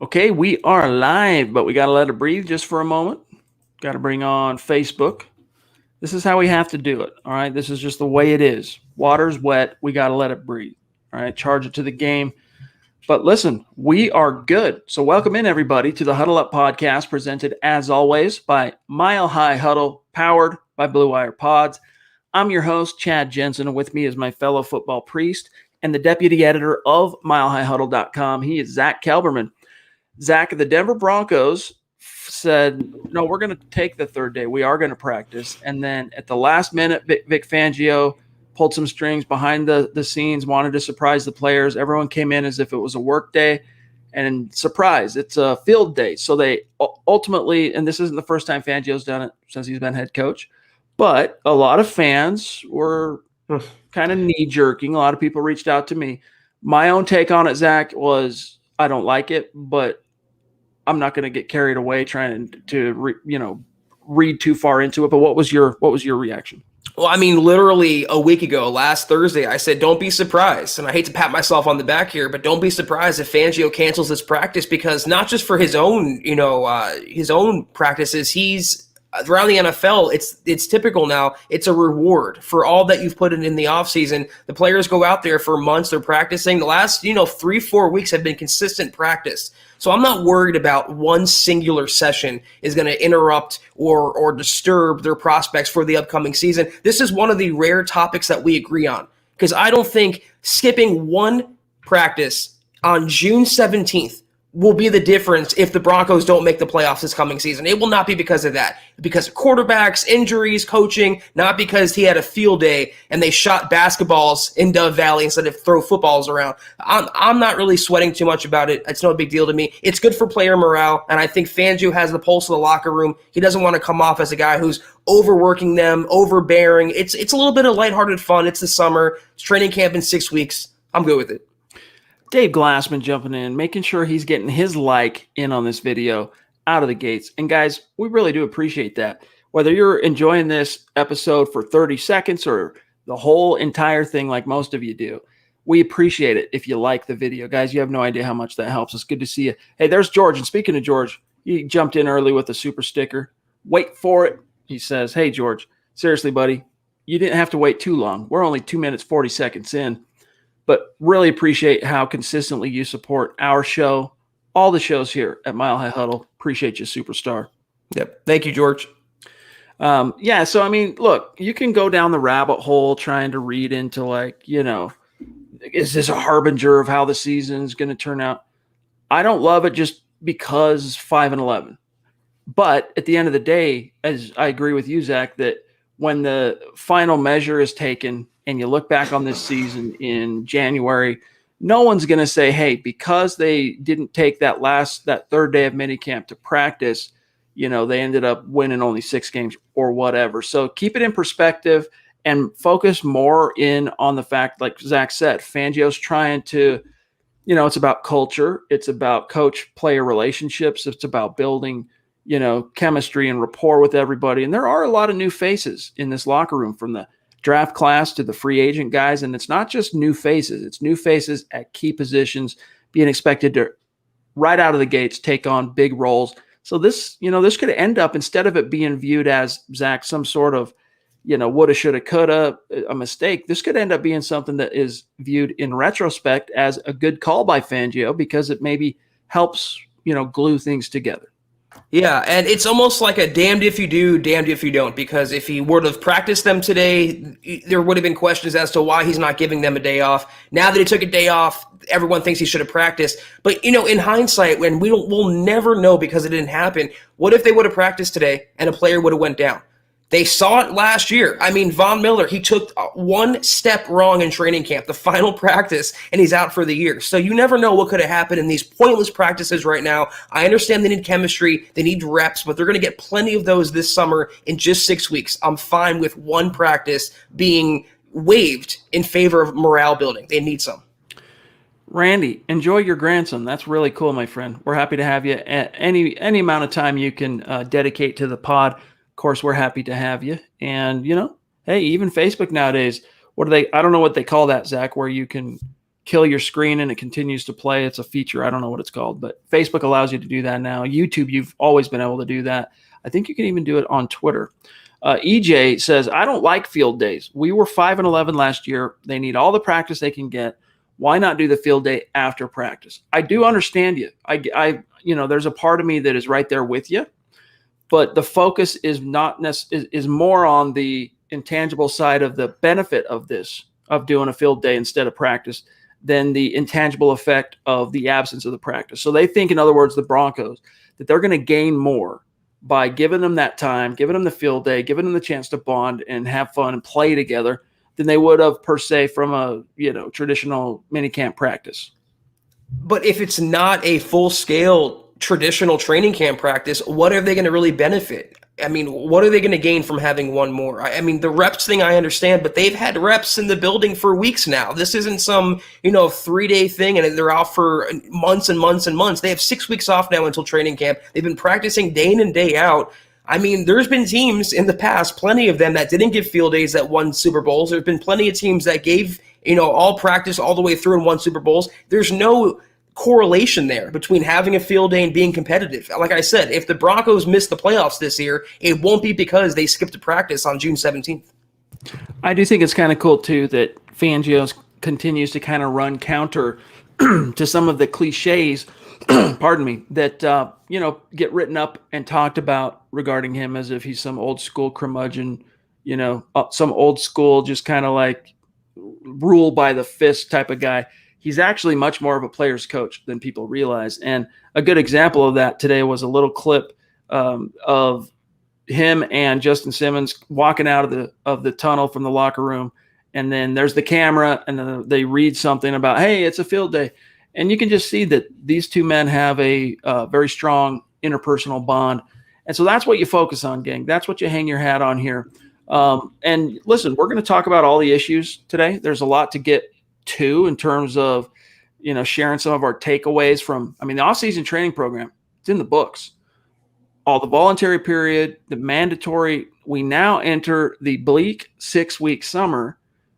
Okay, we are live, but we got to let it breathe just for a moment. Got to bring on Facebook. This is how we have to do it. All right, this is just the way it is. Water's wet. We got to let it breathe. All right, charge it to the game. But listen, we are good. So welcome in everybody to the Huddle Up podcast, presented as always by Mile High Huddle, powered by Blue Wire Pods. I'm your host, Chad Jensen, and with me is my fellow football priest and the deputy editor of milehighhuddle.com. He is Zack Kelberman. Zack, the Denver Broncos said, no, we're going to take the third day. We are going to practice. And then at the last minute, Vic Fangio pulled some strings behind the scenes, wanted to surprise the players. Everyone came in as if it was a work day. And surprise, it's a field day. So they ultimately, and this isn't the first time Fangio's done it since he's been head coach, but a lot of fans were kind of knee-jerking. A lot of people reached out to me. My own take on it, Zack, was I don't like it, but I'm not going to get carried away trying to read too far into it. But what was your reaction? Well, I mean, literally a week ago, last Thursday, I said, don't be surprised. And I hate to pat myself on the back here, but don't be surprised if Fangio cancels this practice, because not just for his own practices, he's around the NFL. It's typical now. It's a reward for all that you've put in the offseason. The players go out there for months. They're practicing. The last, 3-4 weeks have been consistent practice. So I'm not worried about one singular session is going to interrupt or disturb their prospects for the upcoming season. This is one of the rare topics that we agree on, because I don't think skipping one practice on June 17th will be the difference if the Broncos don't make the playoffs this coming season. It will not be because of that. Because of quarterbacks, injuries, coaching, not because he had a field day and they shot basketballs in Dove Valley instead of throw footballs around. I'm not really sweating too much about it. It's no big deal to me. It's good for player morale, and I think Fangio has the pulse of the locker room. He doesn't want to come off as a guy who's overworking them, overbearing. It's a little bit of lighthearted fun. It's the summer. It's training camp in 6 weeks. I'm good with it. Dave Glassman jumping in, making sure he's getting his like in on this video out of the gates. And guys, we really do appreciate that. Whether you're enjoying this episode for 30 seconds or the whole entire thing like most of you do, we appreciate it if you like the video. Guys, you have no idea how much that helps. It's good to see you. Hey, there's George. And speaking of George, he jumped in early with a super sticker. Wait for it. He says, hey, George, seriously, buddy, you didn't have to wait too long. We're only 2 minutes, 40 seconds in. But really appreciate how consistently you support our show, all the shows here at Mile High Huddle. Appreciate you, superstar. Yep. Thank you, George. So, I mean, look, you can go down the rabbit hole trying to read into is this a harbinger of how the season's going to turn out? I don't love it just because 5-11. But at the end of the day, as I agree with you, Zack, that when the final measure is taken and you look back on this season in January, no one's going to say, hey, because they didn't take that third day of minicamp to practice, they ended up winning only 6 games or whatever. So keep it in perspective and focus more in on the fact, like Zack said, Fangio's trying to, it's about culture. It's about coach-player relationships. It's about building, chemistry and rapport with everybody. And there are a lot of new faces in this locker room, from the draft class to the free agent guys. And it's not just new faces. It's new faces at key positions being expected to, right out of the gates, take on big roles. So this could end up, instead of it being viewed as, Zack, some sort of, woulda, shoulda, coulda, a mistake, this could end up being something that is viewed in retrospect as a good call by Fangio, because it maybe helps, glue things together. Yeah, and it's almost like a damned if you do, damned if you don't, because if he were to have practiced them today, there would have been questions as to why he's not giving them a day off. Now that he took a day off, everyone thinks he should have practiced. But, in hindsight, when we'll never know because it didn't happen, what if they would have practiced today and a player would have went down? They saw it last year. I mean, Von Miller, he took one step wrong in training camp, the final practice, and he's out for the year. So you never know what could have happened in these pointless practices right now. I understand they need chemistry, they need reps, but they're going to get plenty of those this summer in just 6 weeks. I'm fine with one practice being waived in favor of morale building. They need some. Randy, enjoy your grandson. That's really cool, my friend. We're happy to have you. Any amount of time you can dedicate to the pod, of course, we're happy to have you. And, hey, even Facebook nowadays, I don't know what they call that, Zack, where you can kill your screen and it continues to play. It's a feature. I don't know what it's called, but Facebook allows you to do that now. YouTube, you've always been able to do that. I think you can even do it on Twitter. EJ says, I don't like field days. We were 5-11 last year. They need all the practice they can get. Why not do the field day after practice? I do understand you. There's a part of me that is right there with you, but the focus is is more on the intangible side of the benefit of this, of doing a field day instead of practice, than the intangible effect of the absence of the practice. So they think, in other words, the Broncos, that they're going to gain more by giving them that time, giving them the field day, giving them the chance to bond and have fun and play together than they would have per se from a traditional minicamp practice. But if it's not a full-scale traditional training camp practice, what are they going to really benefit? I mean, what are they going to gain from having one more? I mean, the reps thing I understand, but they've had reps in the building for weeks now. This isn't some 3-day thing and they're out for months and months and months. They have 6 weeks off now until training camp. They've been practicing day in and day out. I mean, there's been teams in the past, plenty of them, that didn't give field days that won Super Bowls. There's been plenty of teams that gave, all practice all the way through and won Super Bowls. There's no correlation there between having a field day and being competitive. Like I said, if the Broncos miss the playoffs this year, it won't be because they skipped a practice on June 17th. I do think it's kind of cool, too, that Fangio continues to kind of run counter to some of the cliches pardon me, that, get written up and talked about regarding him as if he's some old school curmudgeon, some old school, just kind of like rule by the fist type of guy. He's actually much more of a player's coach than people realize. And a good example of that today was a little clip of him and Justin Simmons walking out of the tunnel from the locker room. And then there's the camera and then they read something about, hey, it's a field day. And you can just see that these two men have a very strong interpersonal bond. And so that's what you focus on, gang. That's what you hang your hat on here. And listen, we're going to talk about all the issues today. There's a lot to get to in terms of, sharing some of our takeaways from, the offseason training program. It's in the books. All the voluntary period, the mandatory. We now enter the bleak 6-week summer.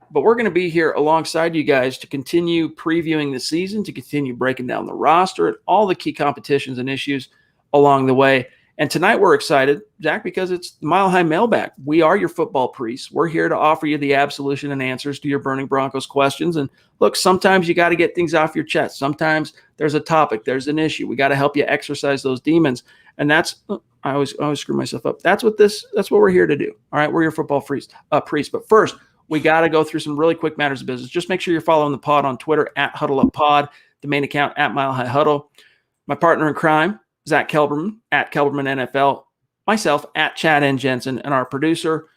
But we're going to be here alongside you guys to continue previewing the season, to continue breaking down the roster and all the key competitions and issues along the way. And tonight we're excited, Zach, because it's the Mile High Mailbag. We are your football priests. We're here to offer you the absolution and answers to your burning Broncos questions. And look, sometimes you got to get things off your chest. Sometimes there's a topic, there's an issue. We got to help you exercise those demons. And that's I always screw myself up. That's what we're here to do. All right, we're your football priests. But first, we got to go through some really quick matters of business. Just make sure you're following the pod on Twitter at HuddleUpPod, the main account at Mile High Huddle. My partner in crime, Zack Kelberman at Kelberman NFL. Myself at Chad and Jensen, and our producer,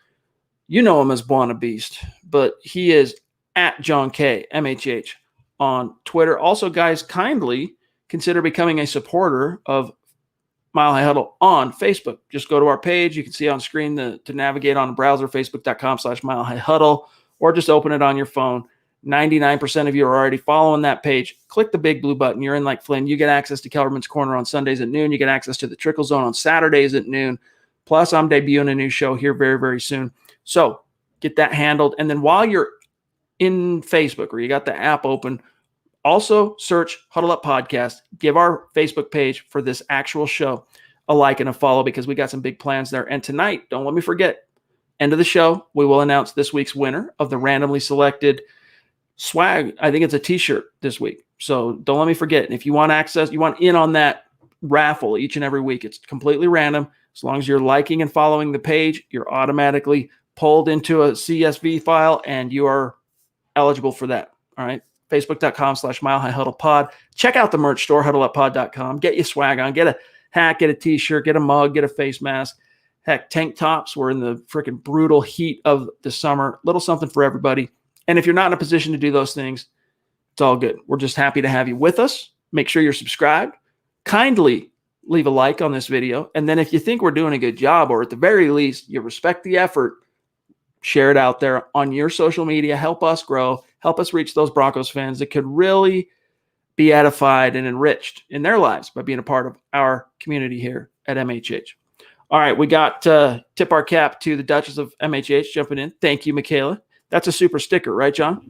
you know him as Buona Beast, but he is at John K MHH on Twitter. Also, guys, kindly consider becoming a supporter of Mile High Huddle on Facebook. Just go to our page. You can see on screen to navigate on the browser, facebook.com/Mile High Huddle, or just open it on your phone. 99% of you are already following that page. Click the big blue button. You're in like Flynn. You get access to Kelberman's Corner on Sundays at noon. You get access to the Trickle Zone on Saturdays at noon. Plus, I'm debuting a new show here very, very soon. So get that handled. And then while you're in Facebook or you got the app open, also search Huddle Up Podcast. Give our Facebook page for this actual show a like and a follow because we got some big plans there. And tonight, don't let me forget, end of the show, we will announce this week's winner of the randomly selected swag. I think it's a t-shirt this week. So don't let me forget. And if you want access, you want in on that raffle each and every week, it's completely random. As long as you're liking and following the page, you're automatically pulled into a CSV file and you are eligible for that. All right. Facebook.com/Mile High Huddle Pod. Check out the merch store, huddleuppod.com. Get your swag on. Get a hat, get a t-shirt, get a mug, get a face mask. Heck, tank tops. We're in the freaking brutal heat of the summer. Little something for everybody. And if you're not in a position to do those things, it's all good. We're just happy to have you with us. Make sure you're subscribed. Kindly leave a like on this video. And then if you think we're doing a good job, or at the very least, you respect the effort, share it out there on your social media. Help us grow. Help us reach those Broncos fans that could really be edified and enriched in their lives by being a part of our community here at MHH. All right, we got tip our cap to the Duchess of MHH jumping in. Thank you, Michaela. That's a super sticker, right, John?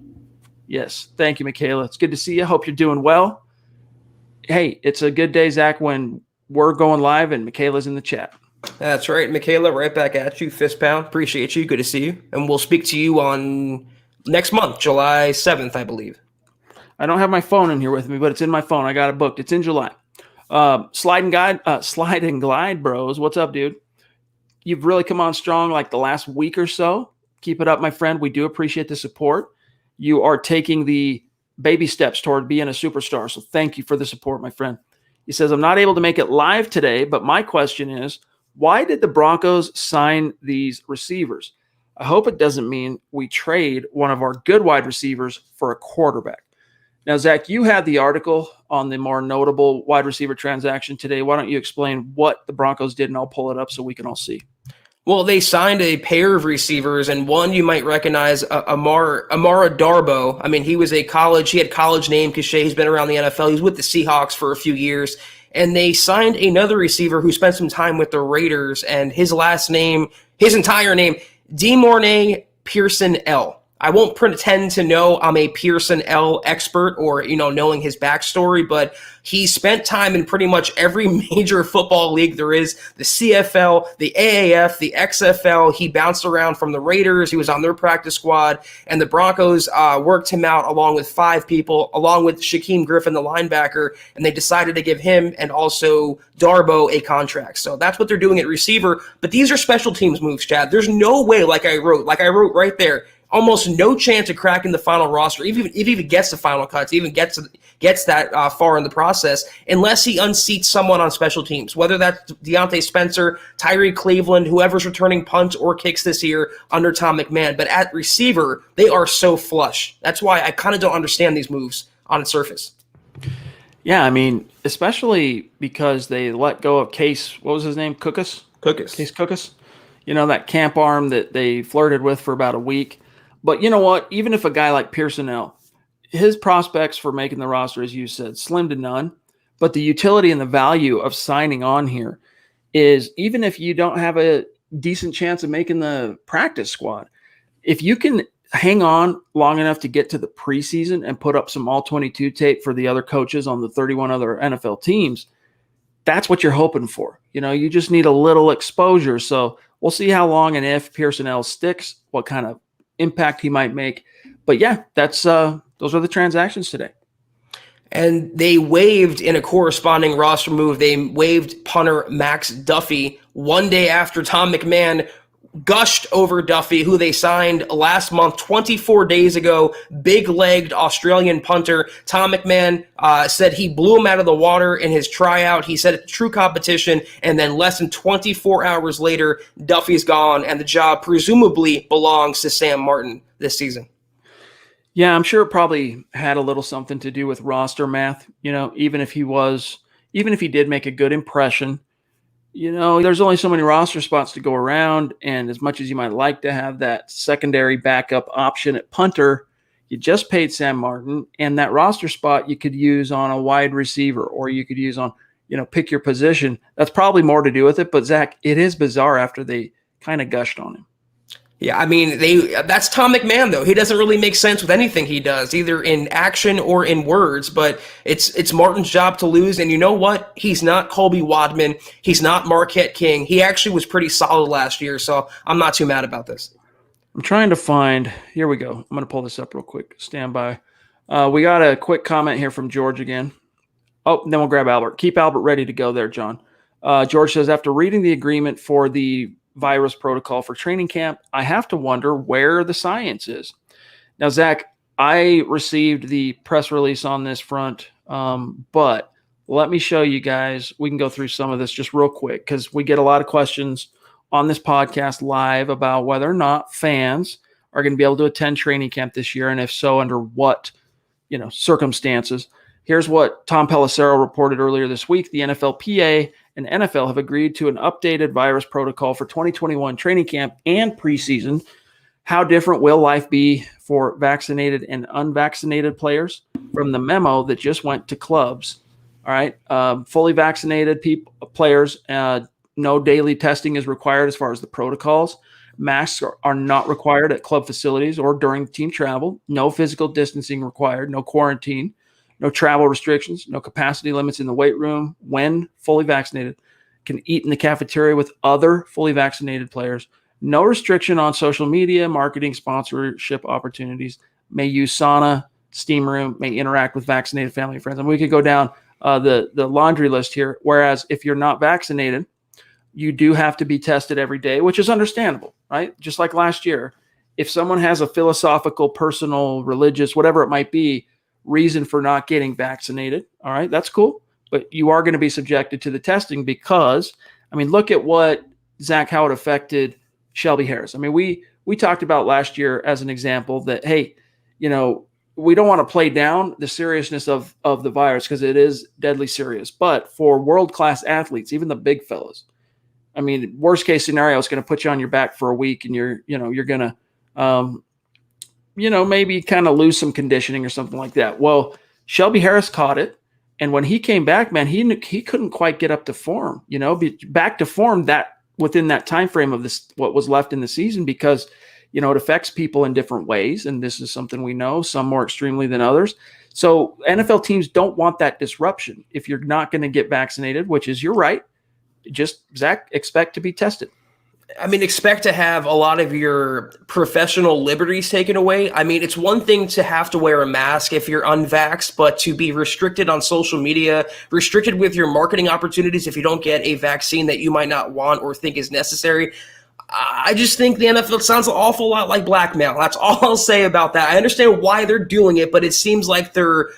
Yes. Thank you, Michaela. It's good to see you. Hope you're doing well. Hey, it's a good day, Zach, when we're going live and Michaela's in the chat. That's right, Michaela, right back at you. Fist pound. Appreciate you. Good to see you. And we'll speak to you on next month, July 7th, I believe. I don't have my phone in here with me, but it's in my phone. I got it booked. It's in July. Slide and glide, bros. What's up, dude? You've really come on strong like the last week or so. Keep it up, my friend. We do appreciate the support. You are taking the baby steps toward being a superstar. So thank you for the support, my friend. He says, I'm not able to make it live today, but my question is, why did the Broncos sign these receivers? I hope it doesn't mean we trade one of our good wide receivers for a quarterback. Now, Zach, you had the article on the more notable wide receiver transaction today. Why don't you explain what the Broncos did, and I'll pull it up so we can all see. Well, they signed a pair of receivers, and one you might recognize, Amara Darboh. I mean, he had college name cachet. He's been around the NFL. He was with the Seahawks for a few years. And they signed another receiver who spent some time with the Raiders, and his entire name, DeMornay Pearson L. I won't pretend to know I'm a Pearson L expert or, knowing his backstory, but he spent time in pretty much every major football league there is, the CFL, the AAF, the XFL. He bounced around from the Raiders. He was on their practice squad, and the Broncos worked him out along with 5 people, along with Shaquem Griffin, the linebacker, and they decided to give him and also Darboh a contract. So that's what they're doing at receiver, but these are special teams moves, Chad. There's no way, like I wrote right there, almost no chance of cracking the final roster, if he even gets the final cuts, even gets that far in the process, unless he unseats someone on special teams, whether that's Deontay Spencer, Tyree Cleveland, whoever's returning punts or kicks this year under Tom McMahon. But at receiver, they are so flush. That's why I kind of don't understand these moves on the surface. Yeah, I mean, especially because they let go of Case, what was his name? Case Cookus. That camp arm that they flirted with for about a week. But you know what? Even if a guy like Pearson L., his prospects for making the roster, as you said, slim to none. But the utility and the value of signing on here is, even if you don't have a decent chance of making the practice squad, if you can hang on long enough to get to the preseason and put up some all-22 tape for the other coaches on the 31 other NFL teams, that's what you're hoping for. You just need a little exposure. So we'll see how long and if Pearson L sticks, what kind of impact he might make. But yeah, that's those are the transactions today. And they waived, in a corresponding roster move, they waived punter Max Duffy one day after Tom McMahon gushed over Duffy, who they signed last month, 24 days ago, big-legged Australian punter. Tom McMahon said he blew him out of the water in his tryout. He said it's true competition, and then less than 24 hours later, Duffy's gone, and the job presumably belongs to Sam Martin this season. Yeah, I'm sure it probably had a little something to do with roster math. Even if he did make a good impression, there's only so many roster spots to go around, and as much as you might like to have that secondary backup option at punter, you just paid Sam Martin, and that roster spot you could use on a wide receiver, or you could use on, pick your position. That's probably more to do with it, but Zach, it is bizarre after they kind of gushed on him. Yeah, I mean, that's Tom McMahon, though. He doesn't really make sense with anything he does, either in action or in words, but it's Martin's job to lose, and you know what? He's not Colby Wadman. He's not Marquette King. He actually was pretty solid last year, so I'm not too mad about this. I'm trying to find – here we go. I'm going to pull this up real quick. Stand by. We got a quick comment here from George again. Oh, then we'll grab Albert. Keep Albert ready to go there, John. George says, after reading the agreement for the virus protocol for training camp, I have to wonder where the science is. Now, Zach, I received the press release on this front, but let me show you guys. We can go through some of this just real quick because we get a lot of questions on this podcast live about whether or not fans are going to be able to attend training camp this year, and if so, under what circumstances. Here's what Tom Pelissero reported earlier this week. The NFLPA and NFL have agreed to an updated virus protocol for 2021 training camp and preseason. How different will life be for vaccinated and unvaccinated players? From the memo that just went to clubs. All right. Fully vaccinated players, no daily testing is required as far as the protocols. Masks are not required at club facilities or during team travel. No physical distancing required. No quarantine. No travel restrictions. No capacity limits in the weight room. When fully vaccinated, can eat in the cafeteria with other fully vaccinated players. No restriction on social media, marketing, sponsorship opportunities. May use sauna, steam room. May interact with vaccinated family and friends. And we could go down the laundry list here. Whereas if you're not vaccinated, you do have to be tested every day, which is understandable, right? Just like last year, if someone has a philosophical, personal, religious, whatever it might be, reason for not getting vaccinated, all right, that's cool. But you are going to be subjected to the testing because, I mean, look at what how it affected Shelby Harris. I mean, we talked about last year as an example that, hey, you know, we don't want to play down the seriousness of the virus because it is deadly serious. But for world-class athletes, even the big fellas, I mean, worst case scenario is going to put you on your back for a week, and you're going to, maybe kind of lose some conditioning or something like that. Well, Shelby Harris caught it, and when he came back, man, he couldn't quite get up to form. Back to form that within that time frame of this what was left in the season because it affects people in different ways, and this is something we know, some more extremely than others. So NFL teams don't want that disruption if you're not going to get vaccinated, which is you're right. Just, Zach, expect to be tested. I mean, expect to have a lot of your professional liberties taken away. I mean, it's one thing to have to wear a mask if you're unvaxxed, but to be restricted on social media, restricted with your marketing opportunities if you don't get a vaccine that you might not want or think is necessary. I just think the NFL sounds an awful lot like blackmail. That's all I'll say about that. I understand why they're doing it, but it seems like the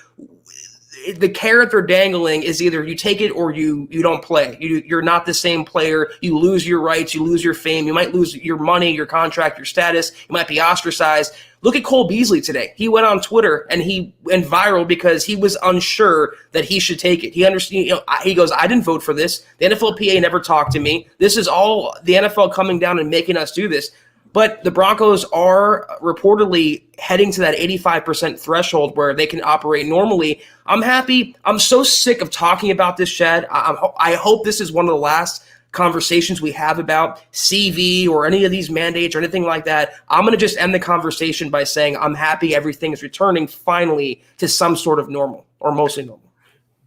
carrot they're dangling is either you take it or you don't play. You're not the same player. You lose your rights. You lose your fame. You might lose your money, your contract, your status. You might be ostracized. Look at Cole Beasley today. He went on Twitter and he went viral because he was unsure that he should take it. He understood. He goes, I didn't vote for this. The NFLPA never talked to me. This is all the NFL coming down and making us do this. But the Broncos are reportedly heading to that 85% threshold where they can operate normally. I'm happy. I'm so sick of talking about this, Chad. I hope this is one of the last conversations we have about CV or any of these mandates or anything like that. I'm going to just end the conversation by saying I'm happy everything is returning finally to some sort of normal or mostly normal.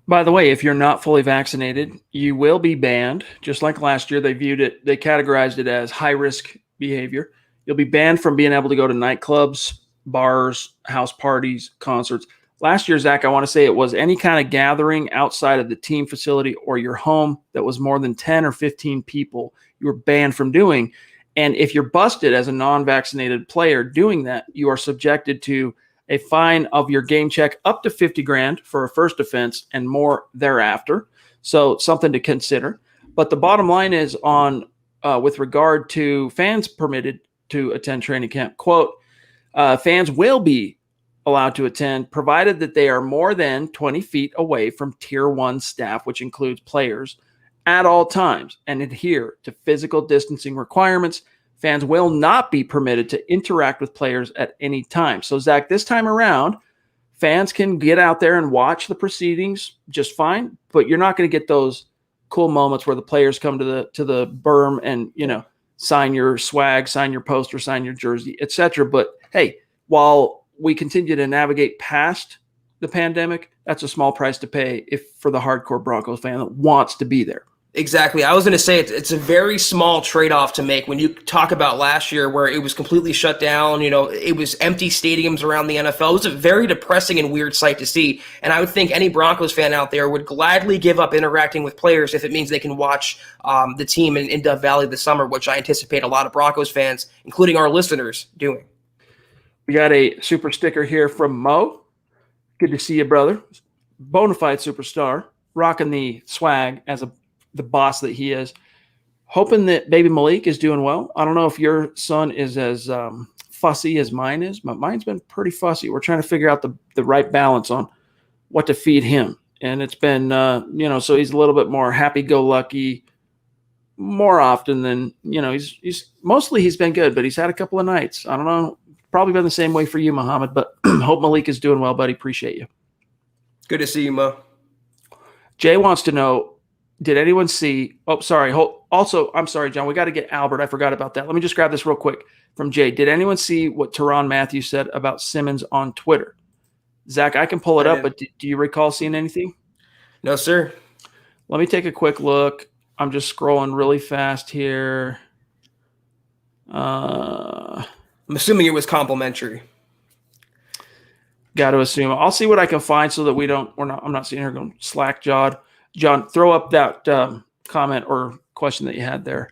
By the way, if you're not fully vaccinated, you will be banned. Just like last year, they categorized it as high-risk behavior. You'll be banned from being able to go to nightclubs, bars, house parties, concerts. Last year, Zach, I want to say it was any kind of gathering outside of the team facility or your home that was more than 10 or 15 people you were banned from doing. And if you're busted as a non-vaccinated player doing that, you are subjected to a fine of your game check up to $50,000 for a first offense and more thereafter. So something to consider. But the bottom line is with regard to fans permitted to attend training camp, quote, fans will be allowed to attend provided that they are more than 20 feet away from tier 1 staff, which includes players, at all times and adhere to physical distancing requirements. Fans will not be permitted to interact with players at any time. So, Zach, this time around, fans can get out there and watch the proceedings just fine, but you're not going to get those cool moments where the players come to the berm and, sign your swag, sign your poster, sign your jersey, etc. But hey, while we continue to navigate past the pandemic, that's a small price to pay for the hardcore Broncos fan that wants to be there. Exactly. I was going to say it's a very small trade-off to make when you talk about last year where it was completely shut down. It was empty stadiums around the NFL. It was a very depressing and weird sight to see. And I would think any Broncos fan out there would gladly give up interacting with players if it means they can watch the team in Dove Valley this summer, which I anticipate a lot of Broncos fans, including our listeners, doing. We got a super sticker here from Mo. Good to see you, brother. Bonafide superstar, rocking the swag as the boss that he is. Hoping that baby Malik is doing well. I don't know if your son is as fussy as mine is, but mine's been pretty fussy. We're trying to figure out the right balance on what to feed him. And it's been, so he's a little bit more happy-go-lucky more often than, he's mostly he's been good, but he's had a couple of nights. I don't know. Probably been the same way for you, Muhammad, but hope Malik is doing well, buddy. Appreciate you. Good to see you, Mo. Jay wants to know, did anyone see – oh, sorry. also, I'm sorry, John, we got to get Albert. I forgot about that. Let me just grab this real quick from Jay. Did anyone see what Tyrann Mathieu said about Simmons on Twitter? Zach, I can pull it up, but do you recall seeing anything? No, sir. Let me take a quick look. I'm just scrolling really fast here. I'm assuming it was complimentary. Got to assume. I'll see what I can find so that I'm not sitting here going slack jawed. John, throw up that comment or question that you had there,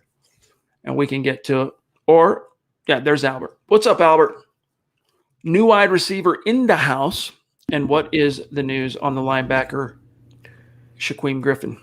and we can get to it. Or, yeah, there's Albert. What's up, Albert? New wide receiver in the house. And what is the news on the linebacker, Shaquem Griffin?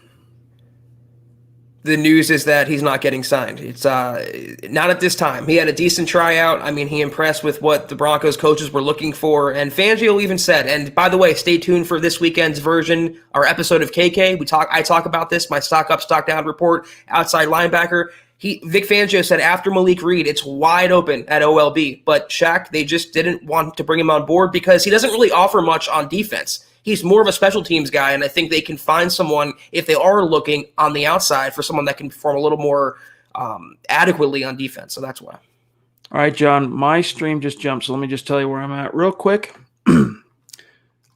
The news is that he's not getting signed. It's not at this time. He had a decent tryout. I mean, he impressed with what the Broncos coaches were looking for. And Fangio even said, and by the way, stay tuned for this weekend's version, our episode of KK. I talk about this, my stock up, stock down report, outside linebacker. Vic Fangio said after Malik Reed, it's wide open at OLB. But Shaq, they just didn't want to bring him on board because he doesn't really offer much on defense. He's more of a special teams guy, and I think they can find someone, if they are looking on the outside, for someone that can perform a little more adequately on defense. So that's why. All right, John, my stream just jumped, so let me just tell you where I'm at real quick.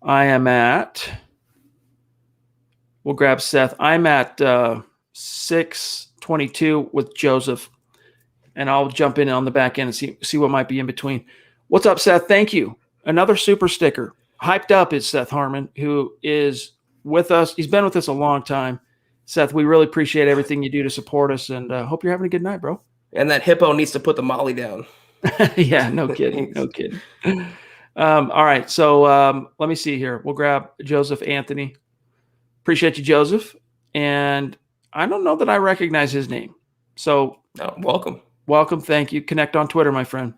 I am at, we'll grab Seth. I'm at 622 with Joseph, and I'll jump in on the back end and see what might be in between. What's up, Seth? Thank you. Another super sticker. Hyped up is Seth Harmon, who is with us. He's been with us a long time. Seth, we really appreciate everything you do to support us, and hope you're having a good night, bro. And that hippo needs to put the molly down. Yeah, no kidding. No kidding. All right, so let me see here. We'll grab Joseph Anthony. Appreciate you, Joseph. And I don't know that I recognize his name. So welcome. Welcome. Thank you. Connect on Twitter, my friend.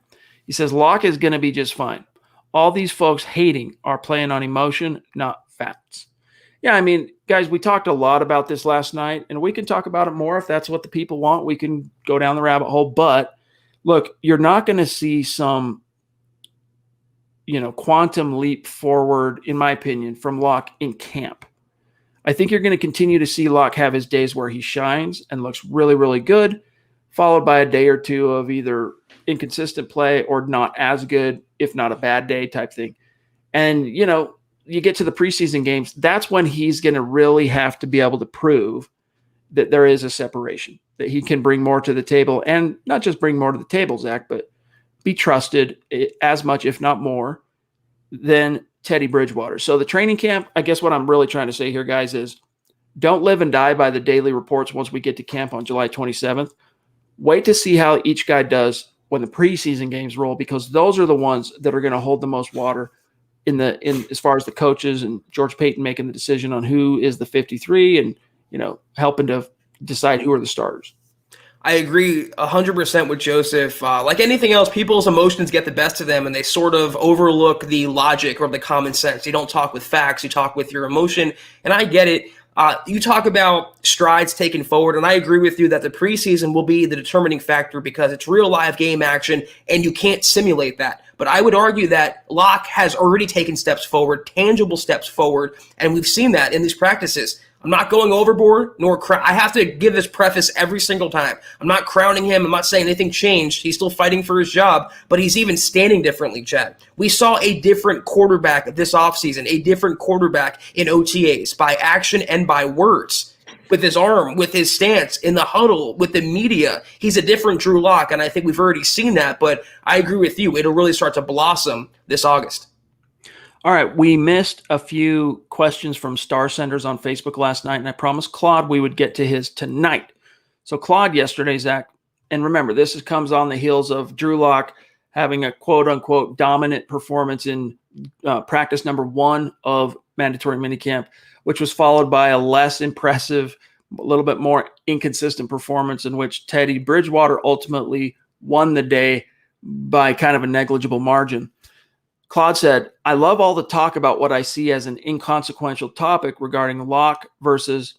He says, Locke is going to be just fine. All these folks hating are playing on emotion, not facts. Yeah, I mean, guys, we talked a lot about this last night, and we can talk about it more if that's what the people want. We can go down the rabbit hole. But look, you're not going to see some, quantum leap forward, in my opinion, from Locke in camp. I think you're going to continue to see Locke have his days where he shines and looks really, really good, followed by a day or two of either inconsistent play or not as good, if not a bad day type thing. And, you get to the preseason games, that's when he's going to really have to be able to prove that there is a separation, that he can bring more to the table, and not just bring more to the table, Zach, but be trusted as much, if not more, than Teddy Bridgewater. So the training camp, I guess what I'm really trying to say here, guys, is don't live and die by the daily reports once we get to camp on July 27th. Wait to see how each guy does when the preseason games roll, because those are the ones that are going to hold the most water in as far as the coaches and George Payton making the decision on who is the 53 and, helping to decide who are the starters. I agree 100% with Joseph. Like anything else, people's emotions get the best of them, and they sort of overlook the logic or the common sense. You don't talk with facts, you talk with your emotion, and I get it. You talk about strides taken forward, and I agree with you that the preseason will be the determining factor because it's real live game action, and you can't simulate that. But I would argue that Locke has already taken steps forward, tangible steps forward, and we've seen that in these practices. I'm not going overboard, I have to give this preface every single time. I'm not crowning him. I'm not saying anything changed. He's still fighting for his job, but he's even standing differently, Chad. We saw a different quarterback this offseason, a different quarterback in OTAs by action and by words. With his arm, with his stance, in the huddle, with the media. He's a different Drew Lock, and I think we've already seen that, but I agree with you. It'll really start to blossom this August. All right, we missed a few questions from Star Senders on Facebook last night, and I promised Claude we would get to his tonight. So Claude yesterday, Zach, and remember, this comes on the heels of Drew Lock having a quote-unquote dominant performance in practice number 1 of mandatory minicamp, which was followed by a less impressive, a little bit more inconsistent performance in which Teddy Bridgewater ultimately won the day by kind of a negligible margin. Claude said, I love all the talk about what I see as an inconsequential topic regarding Locke versus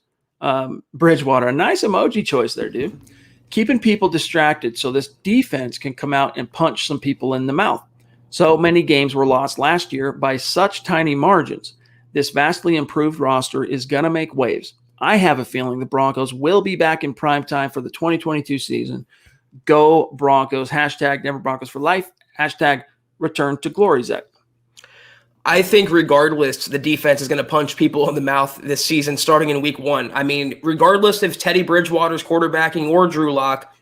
Bridgewater. A nice emoji choice there, dude. Keeping people distracted so this defense can come out and punch some people in the mouth. So many games were lost last year by such tiny margins. This vastly improved roster is going to make waves. I have a feeling the Broncos will be back in prime time for the 2022 season. Go Broncos. Hashtag Denver Broncos for life. Hashtag return to glory, Zach. I think regardless, the defense is going to punch people in the mouth this season starting in week 1. I mean, regardless if Teddy Bridgewater's quarterbacking or Drew Lock,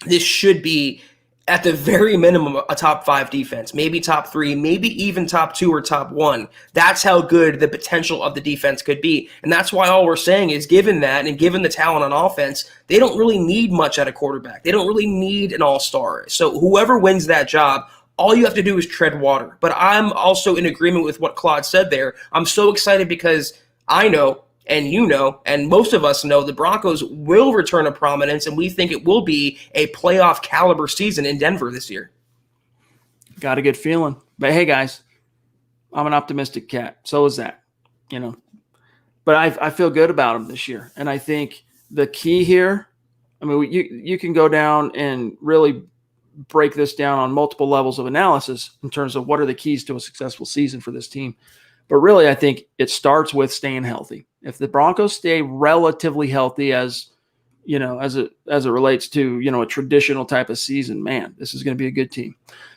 this should be at the very minimum a top 5 defense, maybe top 3, maybe even top 2 or top 1. That's how good the potential of the defense could be. And that's why all we're saying is, given that and given the talent on offense, they don't really need much at a quarterback. They don't really need an all-star. So whoever wins that job, all you have to do is tread water. But I'm also in agreement with what Claude said there. I'm so excited because I know, and you know, and most of us know, the Broncos will return to prominence, and we think it will be a playoff caliber season in Denver this year. Got a good feeling. But hey, guys, I'm an optimistic cat. So is Zach, But I feel good about him this year. And I think the key here, I mean, you can go down and really break this down on multiple levels of analysis in terms of what are the keys to a successful season for this team. But really, I think it starts with staying healthy. If the Broncos stay relatively healthy as it relates to, a traditional type of season, man, this is going to be a good team.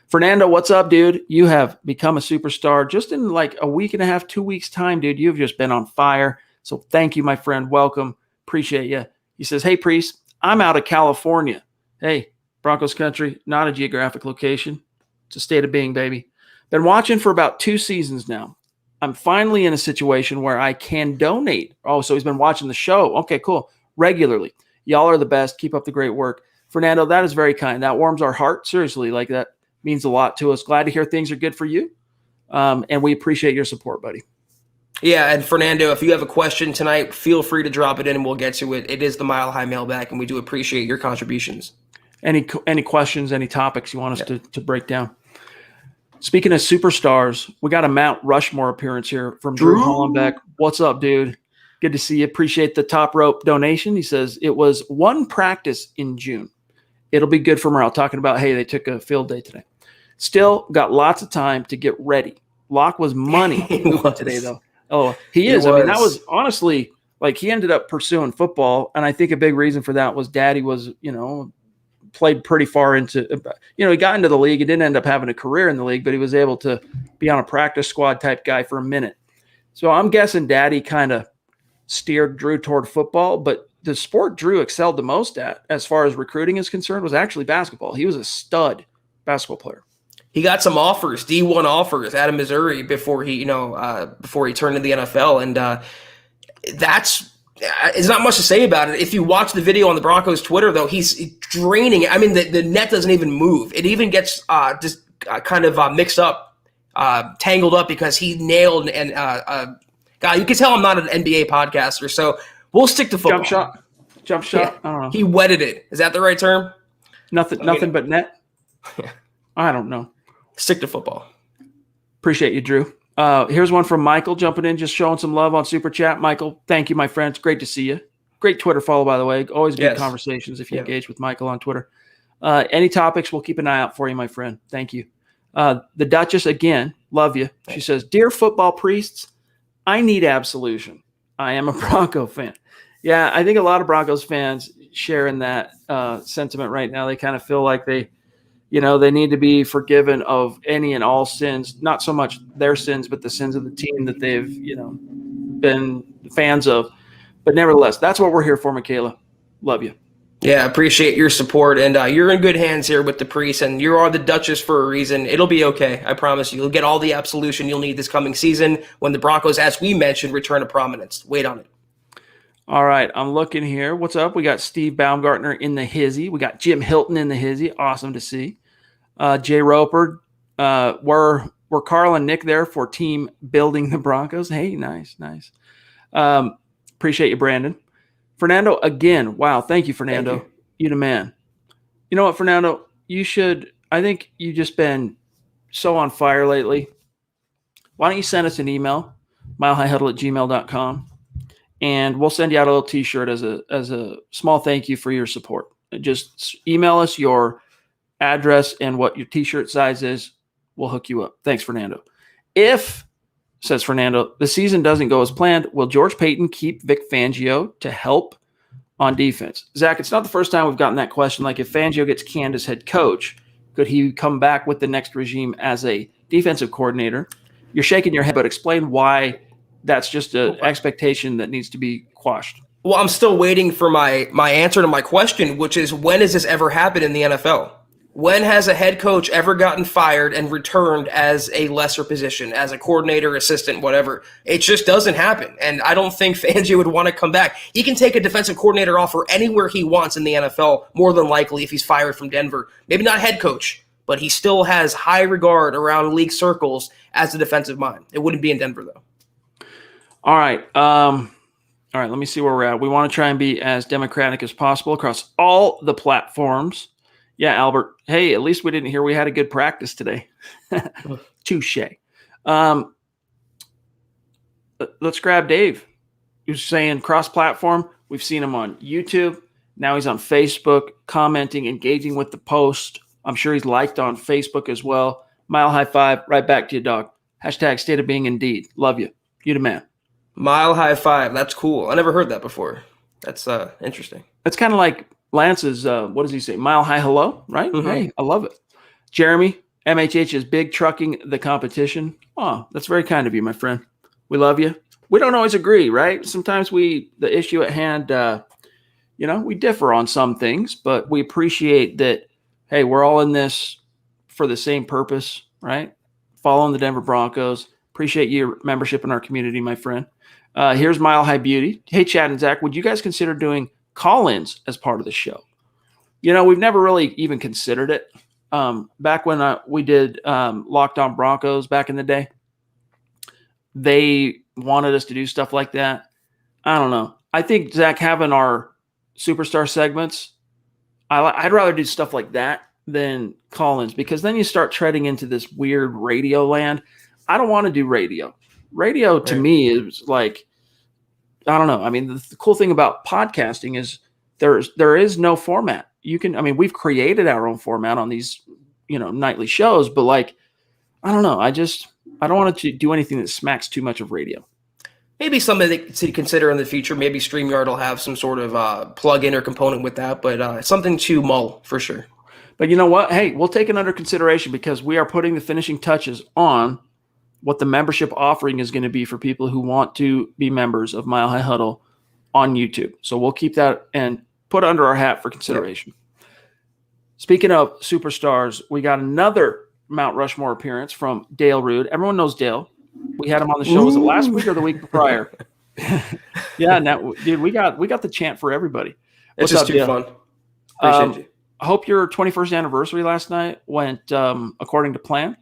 Fernando, what's up, dude? You have become a superstar just in like a week and a half, 2 weeks time, dude. You've just been on fire. So thank you, my friend. Welcome. Appreciate you. He says, hey, Priest, I'm out of California. Hey, Broncos country, not a geographic location. It's a state of being, baby. Been watching for about 2 seasons now. I'm finally in a situation where I can donate. Oh, so he's been watching the show. Okay, cool. Regularly. Y'all are the best. Keep up the great work. Fernando, that is very kind. That warms our heart. Seriously, like that means a lot to us. Glad to hear things are good for you. And we appreciate your support, buddy. Yeah, and Fernando, if you have a question tonight, feel free to drop it in and we'll get to it. It is the Mile High Mailbag, and we do appreciate your contributions. Any questions, any topics you want us to break down? Speaking of superstars, we got a Mount Rushmore appearance here from Drew Hollenbeck. What's up, dude? Good to see you. Appreciate the top rope donation. He says it was 1 practice in June. It'll be good for morale. Talking about, hey, they took a field day today. Still got lots of time to get ready. Locke was money today, though. Oh, he is. I mean, that was honestly, like, he ended up pursuing football, and I think a big reason for that was Daddy was, played pretty far into, he got into the league. He didn't end up having a career in the league, but he was able to be on a practice squad type guy for a minute. So I'm guessing Daddy kind of steered Drew toward football, but the sport Drew excelled the most at, as far as recruiting is concerned, was actually basketball. He was a stud basketball player. He got some offers, D1 offers out of Missouri before he turned to the NFL. And it's not much to say about it. If you watch the video on the Broncos Twitter, though, he's draining it. I mean, the net doesn't even move. It even gets mixed up, tangled up, because he nailed God, you can tell I'm not an NBA podcaster, so we'll stick to football. Jump shot. Yeah. I don't know. He wetted it. Is that the right term? Nothing but net. I don't know. Stick to football. Appreciate you, Drew. Here's one from Michael jumping in, just showing some love on Super Chat. Michael, thank you, my friend. It's great to see you. Great Twitter follow, by the way. Always good conversations if you engage with Michael on Twitter. Any topics, we'll keep an eye out for you, my friend. Thank you. The Duchess, again, love you. She says, dear football priests, I need absolution. I am a Bronco fan. Yeah, I think a lot of Broncos fans share in that sentiment right now. They kind of feel like they need to be forgiven of any and all sins, not so much their sins, but the sins of the team that they've, been fans of. But nevertheless, that's what we're here for, Michaela. Love you. Yeah, appreciate your support. And you're in good hands here with the priest, and you are the Duchess for a reason. It'll be okay. I promise you. You'll get all the absolution you'll need this coming season when the Broncos, as we mentioned, return to prominence. Wait on it. All right, I'm looking here. What's up? We got Steve Baumgartner in the hizzy. We got Jim Hilton in the hizzy. Awesome to see. Jay Roper, were Carl and Nick there for team building the Broncos? Hey, nice. Appreciate you, Brandon. Fernando, again, wow, thank you, Fernando. Thank you. You the man. You know what, Fernando? I think you've just been so on fire lately. Why don't you send us an email, milehighhuddle@gmail.com, and we'll send you out a little T-shirt as a small thank you for your support. Just email us your address and what your T-shirt size is. We'll hook you up. Thanks, Fernando. If says Fernando. The season doesn't go as planned. Will George Payton keep Vic Fangio to help on defense? Zach, it's not the first time we've gotten that question. Like, if Fangio gets canned as head coach, could he come back with the next regime as a defensive coordinator? You're shaking your head, but explain why that's just an expectation that needs to be quashed. Well, I'm still waiting for my answer to my question, which is, when has this ever happened in the NFL? When has a head coach ever gotten fired and returned as a lesser position, as a coordinator, assistant, whatever? It just doesn't happen. And I don't think Fangio would want to come back. He can take a defensive coordinator offer anywhere he wants in the NFL, more than likely, if he's fired from Denver. Maybe not head coach, but he still has high regard around league circles as a defensive mind. It wouldn't be in Denver, though. All right. All right, let me see where we're at. We want to try and be as democratic as possible across all the platforms. Yeah, Albert. Hey, at least we didn't hear we had a good practice today. Touche. Let's grab Dave, who's saying cross-platform. We've seen him on YouTube. Now he's on Facebook, commenting, engaging with the post. I'm sure he's liked on Facebook as well. Mile high five. Right back to you, dog. Hashtag state of being indeed. Love you. You the man. Mile high five. That's cool. I never heard that before. That's interesting. That's kind of like Lance's, what does he say? Mile high hello, right? Mm-hmm. Hey, I love it. Jeremy, MHH is big trucking the competition. Oh, that's very kind of you, my friend. We love you. We don't always agree, right? Sometimes the issue at hand, we differ on some things, but we appreciate that, hey, we're all in this for the same purpose, right? Following the Denver Broncos. Appreciate your membership in our community, my friend. Here's Mile High Beauty. Hey, Chad and Zach, would you guys consider doing call-ins as part of the show? We've never really even considered it. Back when we did Locked On Broncos back in the day, they wanted us to do stuff like that. I don't know. I think, Zach, having our superstar segments, I'd rather do stuff like that than call-ins, because then you start treading into this weird radio land. I don't want to do radio. Radio to me is like, I don't know. I mean, the cool thing about podcasting is there is no format. We've created our own format on these, nightly shows, but like, I don't know. I don't want to do anything that smacks too much of radio. Maybe something to consider in the future. Maybe StreamYard will have some sort of plug-in or component with that, but something to mull for sure. But you know what? Hey, we'll take it under consideration, because we are putting the finishing touches on what the membership offering is going to be for people who want to be members of Mile High Huddle on YouTube. So we'll keep that and put under our hat for consideration. Yep. Speaking of superstars, we got another Mount Rushmore appearance from Dale Rude. Everyone knows Dale. We had him on the show. Was it last week or the week prior? Yeah, now, dude, we got the chant for everybody. It's just too fun. Appreciate you. I hope your 21st anniversary last night went according to plan.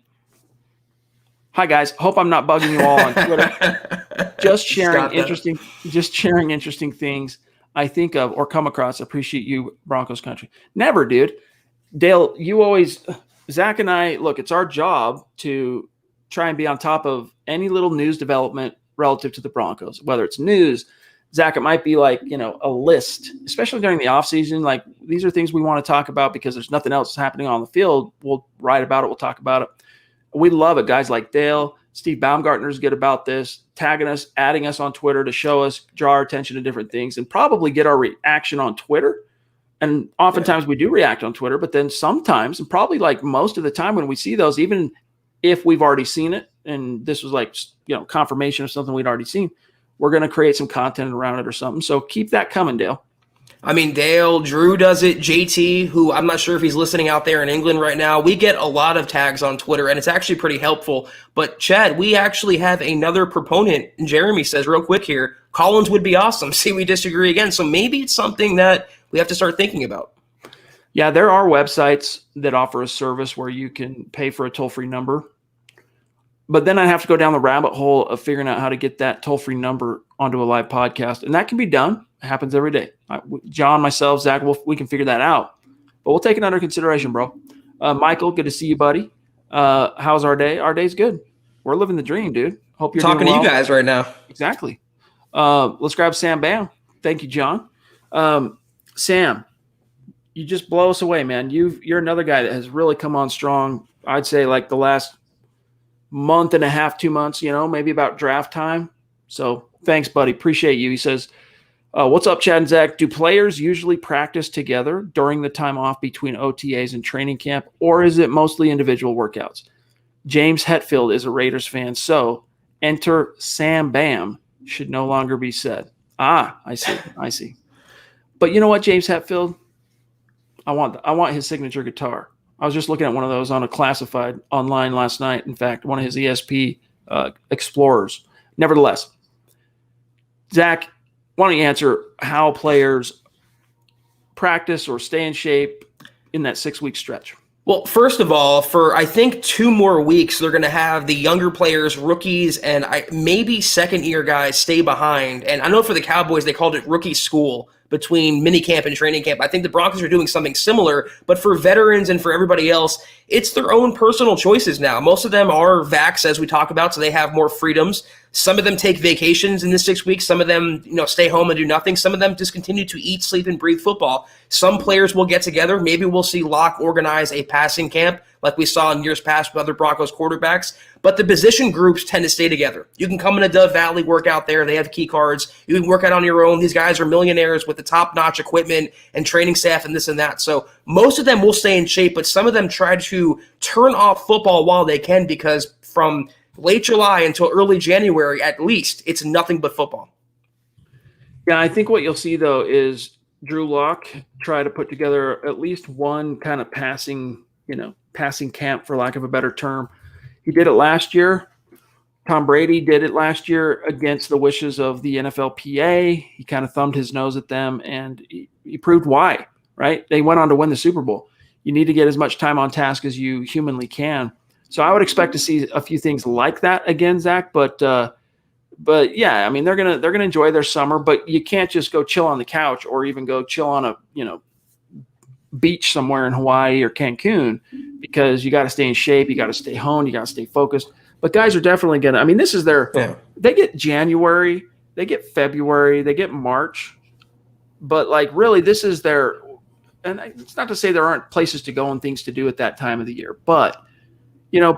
Hi guys, hope I'm not bugging you all on Twitter. Just sharing interesting things I think of or come across. Appreciate you, Broncos country. Never, dude. Dale, you always, Zach and I, look, it's our job to try and be on top of any little news development relative to the Broncos, whether it's news. Zach, it might be like, a list, especially during the offseason. Like, these are things we want to talk about because there's nothing else happening on the field. We'll write about it. We'll talk about it. We love it. Guys like Dale, Steve Baumgartner's good about this, tagging us, adding us on Twitter to show us, draw our attention to different things, and probably get our reaction on Twitter. And oftentimes we do react on Twitter, but then sometimes, and probably like most of the time when we see those, even if we've already seen it, and this was like, confirmation of something we'd already seen, we're going to create some content around it or something. So keep that coming, Dale. I mean, Dale, Drew does it, JT, who I'm not sure if he's listening out there in England right now. We get a lot of tags on Twitter, and it's actually pretty helpful. But, Chad, we actually have another proponent. Jeremy says real quick here, Collins would be awesome. See, we disagree again. So maybe it's something that we have to start thinking about. Yeah, there are websites that offer a service where you can pay for a toll-free number. But then I have to go down the rabbit hole of figuring out how to get that toll-free number onto a live podcast. And that can be done. It happens every day. John, myself, Zach, we can figure that out. But we'll take it under consideration, bro. Michael, good to see you, buddy. How's our day? Our day's good. We're living the dream, dude. Hope you're talking doing well. To you guys right now. Exactly. Let's grab Sam Bam. Thank you, John. Sam, you just blow us away, man. You're another guy that has really come on strong. I'd say like the last month and a half, 2 months, maybe about draft time. So thanks, buddy. Appreciate you. He says, what's up, Chad and Zach? Do players usually practice together during the time off between OTAs and training camp, or is it mostly individual workouts? James Hetfield is a Raiders fan, so enter Sam Bam should no longer be said. I see. But you know what, James Hetfield? I want his signature guitar. I was just looking at one of those on a classified online last night. In fact, one of his ESP Explorers. Nevertheless, Zach, why don't you answer how players practice or stay in shape in that 6-week stretch? Well, first of all, for I think 2 more weeks, they're going to have the younger players, rookies, and maybe second-year guys stay behind. And I know for the Cowboys, they called it rookie school between minicamp and training camp. I think the Broncos are doing something similar, but for veterans and for everybody else, it's their own personal choices now. Most of them are vax, as we talk about, so they have more freedoms. Some of them take vacations in this 6 weeks. Some of them, stay home and do nothing. Some of them just continue to eat, sleep, and breathe football. Some players will get together. Maybe we'll see Locke organize a passing camp like we saw in years past with other Broncos quarterbacks. But the position groups tend to stay together. You can come into Dove Valley, work out there. They have key cards. You can work out on your own. These guys are millionaires with the top-notch equipment and training staff and this and that. So most of them will stay in shape, but some of them try to turn off football while they can, because from late July until early January, at least, it's nothing but football. Yeah, I think what you'll see, though, is Drew Lock try to put together at least one kind of passing camp, for lack of a better term. He did it last year. Tom Brady did it last year against the wishes of the NFLPA. He kind of thumbed his nose at them, and he proved why, right? They went on to win the Super Bowl. You need to get as much time on task as you humanly can. So I would expect to see a few things like that again, Zach. But yeah, I mean, they're gonna enjoy their summer, but you can't just go chill on the couch or even go chill on a beach somewhere in Hawaii or Cancun, because you got to stay in shape, you got to stay honed, you got to stay focused. But guys are definitely gonna. I mean, this is they get January, they get February, they get March, but like really, this is their. And it's not to say there aren't places to go and things to do at that time of the year, but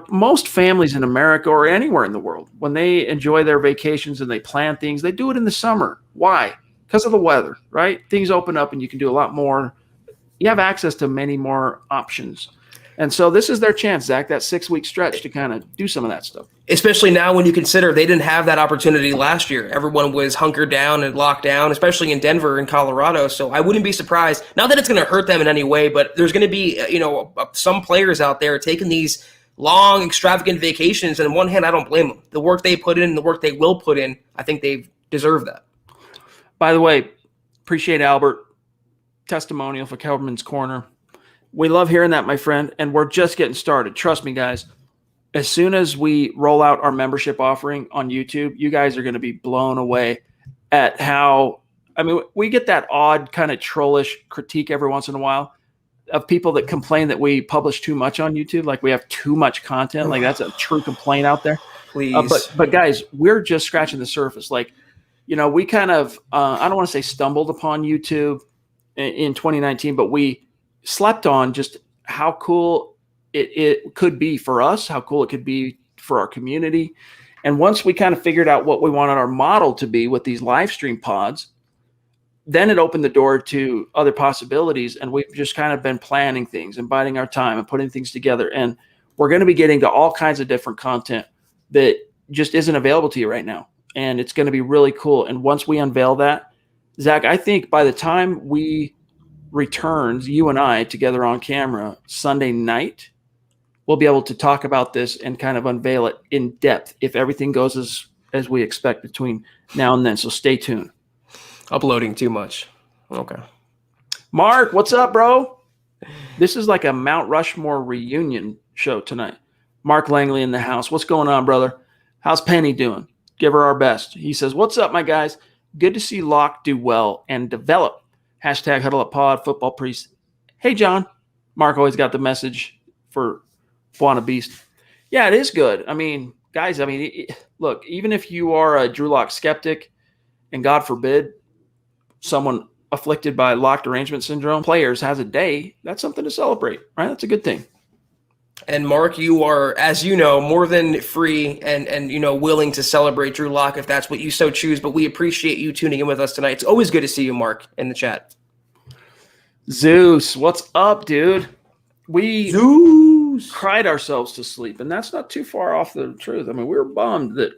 most families in America or anywhere in the world, when they enjoy their vacations and they plan things, they do it in the summer. Why? Because of the weather, right? Things open up and you can do a lot more. You have access to many more options. And so this is their chance, Zach, that 6-week stretch to kind of do some of that stuff. Especially now when you consider they didn't have that opportunity last year. Everyone was hunkered down and locked down, especially in Denver and Colorado. So I wouldn't be surprised. Not that it's going to hurt them in any way, but there's going to be, some players out there taking these long, extravagant vacations. And on one hand, I don't blame them. The work they put in, the work they will put in, I think they deserve that. By the way, appreciate Albert. Testimonial for Kelberman's Corner. We love hearing that, my friend, and we're just getting started. Trust me, guys. As soon as we roll out our membership offering on YouTube, you guys are going to be blown away at how – I mean, we get that odd kind of trollish critique every once in a while of people that complain that we publish too much on YouTube, like we have too much content. Like that's a true complaint out there. Please. But guys, we're just scratching the surface. Like, we kind of I don't want to say stumbled upon YouTube in 2019, but we slept on just how cool it could be for us, how cool it could be for our community. And once we kind of figured out what we wanted our model to be with these live stream pods, then it opened the door to other possibilities. And we've just kind of been planning things and biding our time and putting things together. And we're going to be getting to all kinds of different content that just isn't available to you right now. And it's going to be really cool. And once we unveil that, Zach, I think by the time we returns, you and I together on camera Sunday night, we'll be able to talk about this and kind of unveil it in depth if everything goes as we expect between now and then. So stay tuned. Uploading too much. Okay. Mark, what's up, bro? This is like a Mount Rushmore reunion show tonight. Mark Langley in the house. What's going on, brother? How's Penny doing? Give her our best. He says, what's up, my guys? Good to see Locke do well and develop. Hashtag Huddle Up Pod, Football Priest. Hey, John. Mark always got the message for Buona Beast. Yeah, it is good. I mean, guys, look, even if you are a Drew Lock skeptic, and God forbid, someone afflicted by locked arrangement syndrome, players has a day, that's something to celebrate, right? That's a good thing. And Mark, you are, as you know, more than free and willing to celebrate Drew Lock if that's what you so choose. But we appreciate you tuning in with us tonight. It's always good to see you, Mark, in the chat. Zeus, what's up, dude? We cried ourselves to sleep, and that's not too far off the truth. I mean, we were bummed that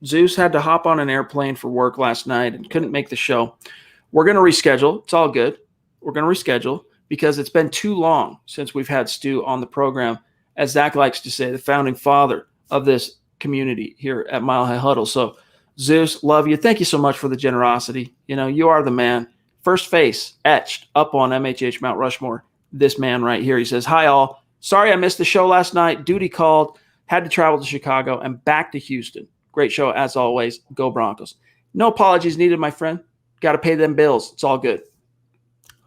Zeus had to hop on an airplane for work last night and couldn't make the show. We're going to reschedule. It's all good. We're going to reschedule because it's been too long since we've had Stu on the program. As Zach likes to say, the founding father of this community here at Mile High Huddle. So, Zeus, love you. Thank you so much for the generosity. You are the man. First face etched up on MHH Mount Rushmore. This man right here. He says, hi, all. Sorry I missed the show last night. Duty called. Had to travel to Chicago and back to Houston. Great show, as always. Go Broncos. No apologies needed, my friend. Got to pay them bills. It's all good.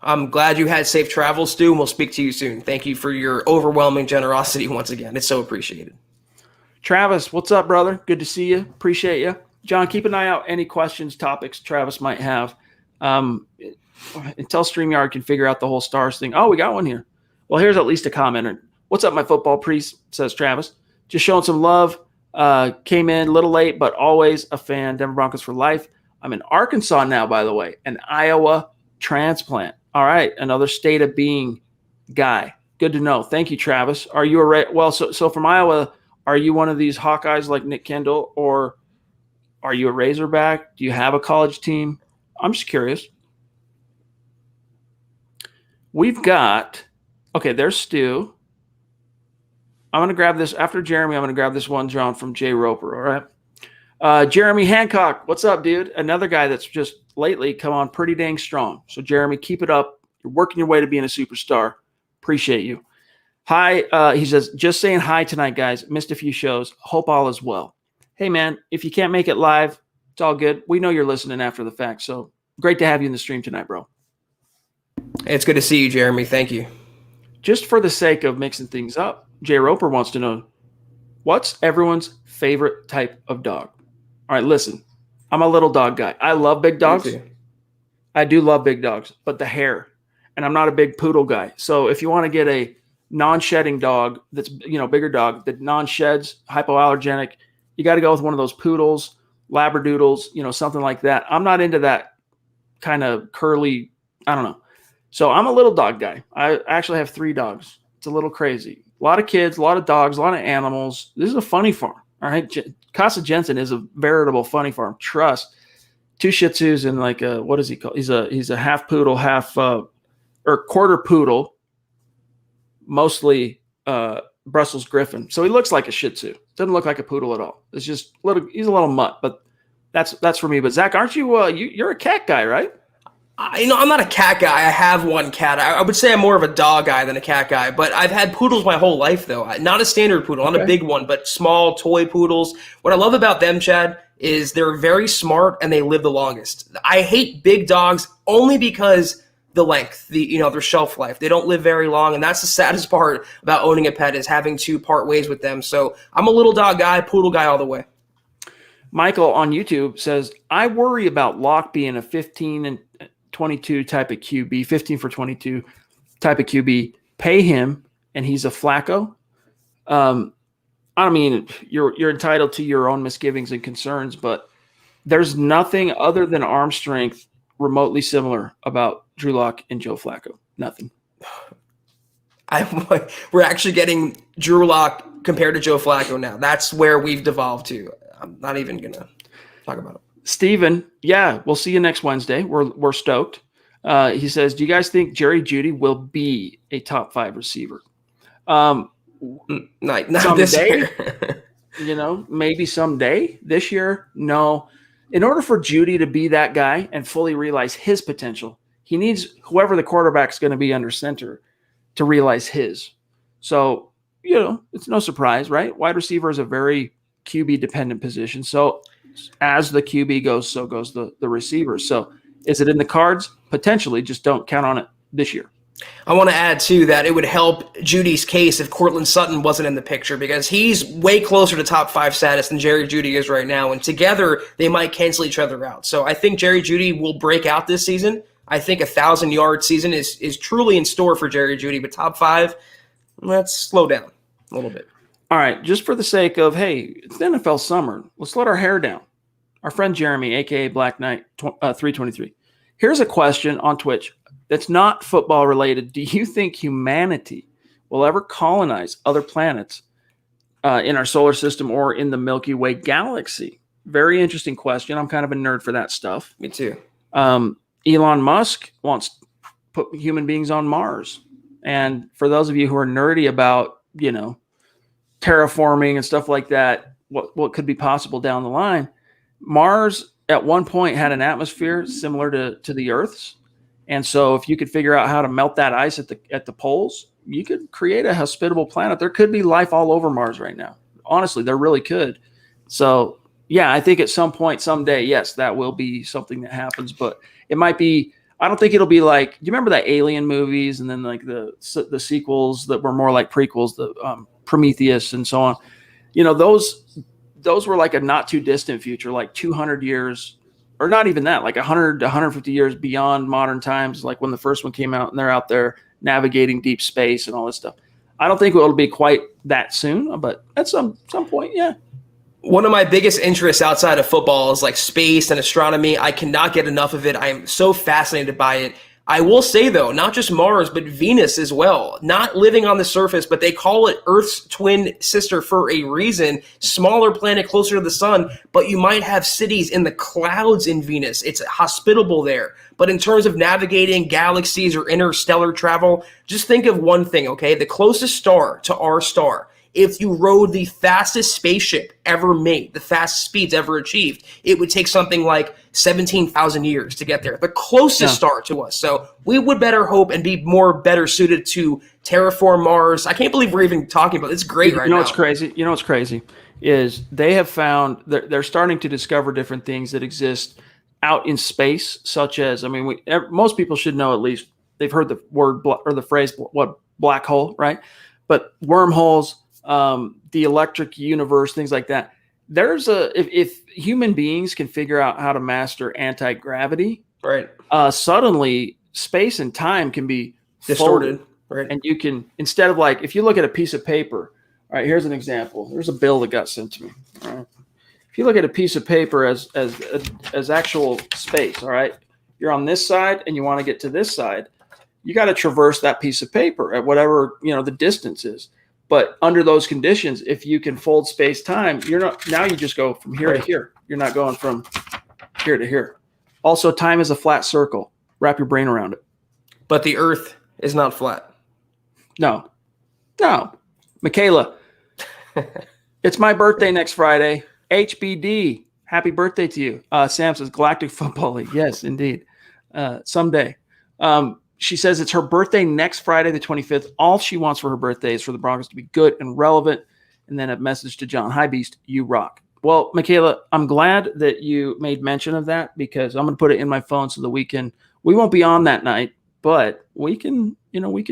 I'm glad you had safe travels, Stu, and we'll speak to you soon. Thank you for your overwhelming generosity once again. It's so appreciated. Travis, what's up, brother? Good to see you. Appreciate you. John, keep an eye out. Any questions, topics Travis might have. Until StreamYard can figure out the whole stars thing. Oh, we got one here. Well, here's at least a commenter. What's up, my football priest, says Travis. Just showing some love. Came in a little late, but always a fan. Denver Broncos for life. I'm in Arkansas now, by the way, an Iowa transplant. All right, another state of being guy. Good to know. Thank you, Travis. Are you so from Iowa, are you one of these Hawkeyes like Nick Kendall, or are you a Razorback? Do you have a college team? I'm just curious. We've got there's Stu. I'm going to grab this after Jeremy. I'm going to grab this one, John, from Jay Roper. All right. Jeremy Hancock, what's up, dude? Another guy that's just lately come on pretty dang strong. So, Jeremy, keep it up. You're working your way to being a superstar. Appreciate you. Hi, he says, just saying hi tonight, guys. Missed a few shows. Hope all is well. Hey, man, if you can't make it live, it's all good. We know you're listening after the fact. So, great to have you in the stream tonight, bro. It's good to see you, Jeremy. Thank you. Just for the sake of mixing things up, Jay Roper wants to know, what's everyone's favorite type of dog? All right, listen, I'm a little dog guy. I love big dogs. I do love big dogs, but the hair, and I'm not a big poodle guy. So if you want to get a non-shedding dog that's, bigger dog that non-sheds, hypoallergenic, you got to go with one of those poodles, labradoodles, something like that. I'm not into that kind of curly, I don't know. So I'm a little dog guy. I actually have 3 dogs. It's a little crazy. A lot of kids, a lot of dogs, a lot of animals. This is a funny farm. All right. Casa Jensen is a veritable funny farm. Trust. 2 Shih Tzus and like what is he called? He's a half poodle, or quarter poodle, mostly Brussels Griffin. So he looks like a Shih Tzu. Doesn't look like a poodle at all. It's just he's a little mutt, but that's for me. But Zach, aren't you you're a cat guy, right? I'm not a cat guy. I have one cat. I would say I'm more of a dog guy than a cat guy, but I've had poodles my whole life, though. Not a standard poodle, not a big one, but small toy poodles. What I love about them, Chad, is they're very smart and they live the longest. I hate big dogs only because the length, their shelf life. They don't live very long, and that's the saddest part about owning a pet is having to part ways with them. So I'm a little dog guy, poodle guy all the way. Michael on YouTube says, I worry about Locke being a 15 and 22 type of QB, 15 for 22 type of QB. Pay him, and he's a Flacco. I mean, you're entitled to your own misgivings and concerns, but there's nothing other than arm strength remotely similar about Drew Lock and Joe Flacco. Nothing. We're actually getting Drew Lock compared to Joe Flacco now. That's where we've devolved to. I'm not even going to talk about it. Steven, yeah, we'll see you next Wednesday. We're stoked. He says, do you guys think Jerry Jeudy will be a top 5 receiver? Not this year. Maybe someday. This year, no. In order for Jeudy to be that guy and fully realize his potential, he needs whoever the quarterback's going to be under center to realize his. So, it's no surprise, right? Wide receiver is a very QB-dependent position. So, as the QB goes, so goes the receiver. So, is it in the cards? Potentially, just don't count on it this year. I want to add, too, that it would help Judy's case if Courtland Sutton wasn't in the picture because he's way closer to top 5 status than Jerry Jeudy is right now, and together they might cancel each other out. So I think Jerry Jeudy will break out this season. I think 1,000-yard season is truly in store for Jerry Jeudy, but top 5, let's slow down. A little bit. All right, just for the sake of, hey, it's the NFL summer. Let's let our hair down. Our friend Jeremy, a.k.a. Black Knight 323. Here's a question on Twitch that's not football related. Do you think humanity will ever colonize other planets in our solar system or in the Milky Way galaxy? Very interesting question. I'm kind of a nerd for that stuff. Me too. Elon Musk wants to put human beings on Mars. And for those of you who are nerdy about, terraforming and stuff like that, what could be possible down the line, Mars at one point had an atmosphere similar to the Earth's. And so if you could figure out how to melt that ice at the poles, you could create a hospitable planet. There could be life all over Mars right now. Honestly, there really could. So yeah, I think at some point, someday, yes, that will be something that happens, but it might be, I don't think it'll be like, do you remember the Alien movies and then like the sequels that were more like prequels, the Prometheus and so on? Those were like a not too distant future, like 200 years, or not even that, like 100 to 150 years beyond modern times, like when the first one came out and they're out there navigating deep space and all this stuff. I don't think it'll be quite that soon, but at some point, yeah. One of my biggest interests outside of football is like space and astronomy. I cannot get enough of it. I am so fascinated by it. I will say, though, not just Mars, but Venus as well. Not living on the surface, but they call it Earth's twin sister for a reason. Smaller planet closer to the sun, but you might have cities in the clouds in Venus. It's hospitable there. But in terms of navigating galaxies or interstellar travel, just think of one thing, okay? The closest star to our star, if you rode the fastest spaceship ever made, the fastest speeds ever achieved, it would take something like 17,000 years to get there. The closest star to us. So we would better hope and be better suited to terraform Mars. I can't believe we're even talking about it. It's great right now. What's crazy? You know what's crazy is they have found they're starting to discover different things that exist out in space, such as, most people should know, at least they've heard the word or the phrase, what, black hole, right? But wormholes, the electric universe, things like that. There's if human beings can figure out how to master anti-gravity, right? Suddenly space and time can be distorted, right? And you can, instead of like, if you look at a piece of paper, all right, here's an example. There's a bill that got sent to me. All right. If you look at a piece of paper as actual space, all right, you're on this side and you want to get to this side, you got to traverse that piece of paper at whatever, the distance is. But under those conditions, if you can fold space-time, now you just go from here to here. You're not going from here to here. Also, time is a flat circle. Wrap your brain around it. But the Earth is not flat. No. Michaela, it's my birthday next Friday. HBD, happy birthday to you. Sam says Galactic Football League. Yes, indeed. Someday. She says it's her birthday next Friday, the 25th. All she wants for her birthday is for the Broncos to be good and relevant. And then a message to John. Hi, Beast, you rock. Well, Michaela, I'm glad that you made mention of that because I'm going to put it in my phone so that we won't be on that night, but we can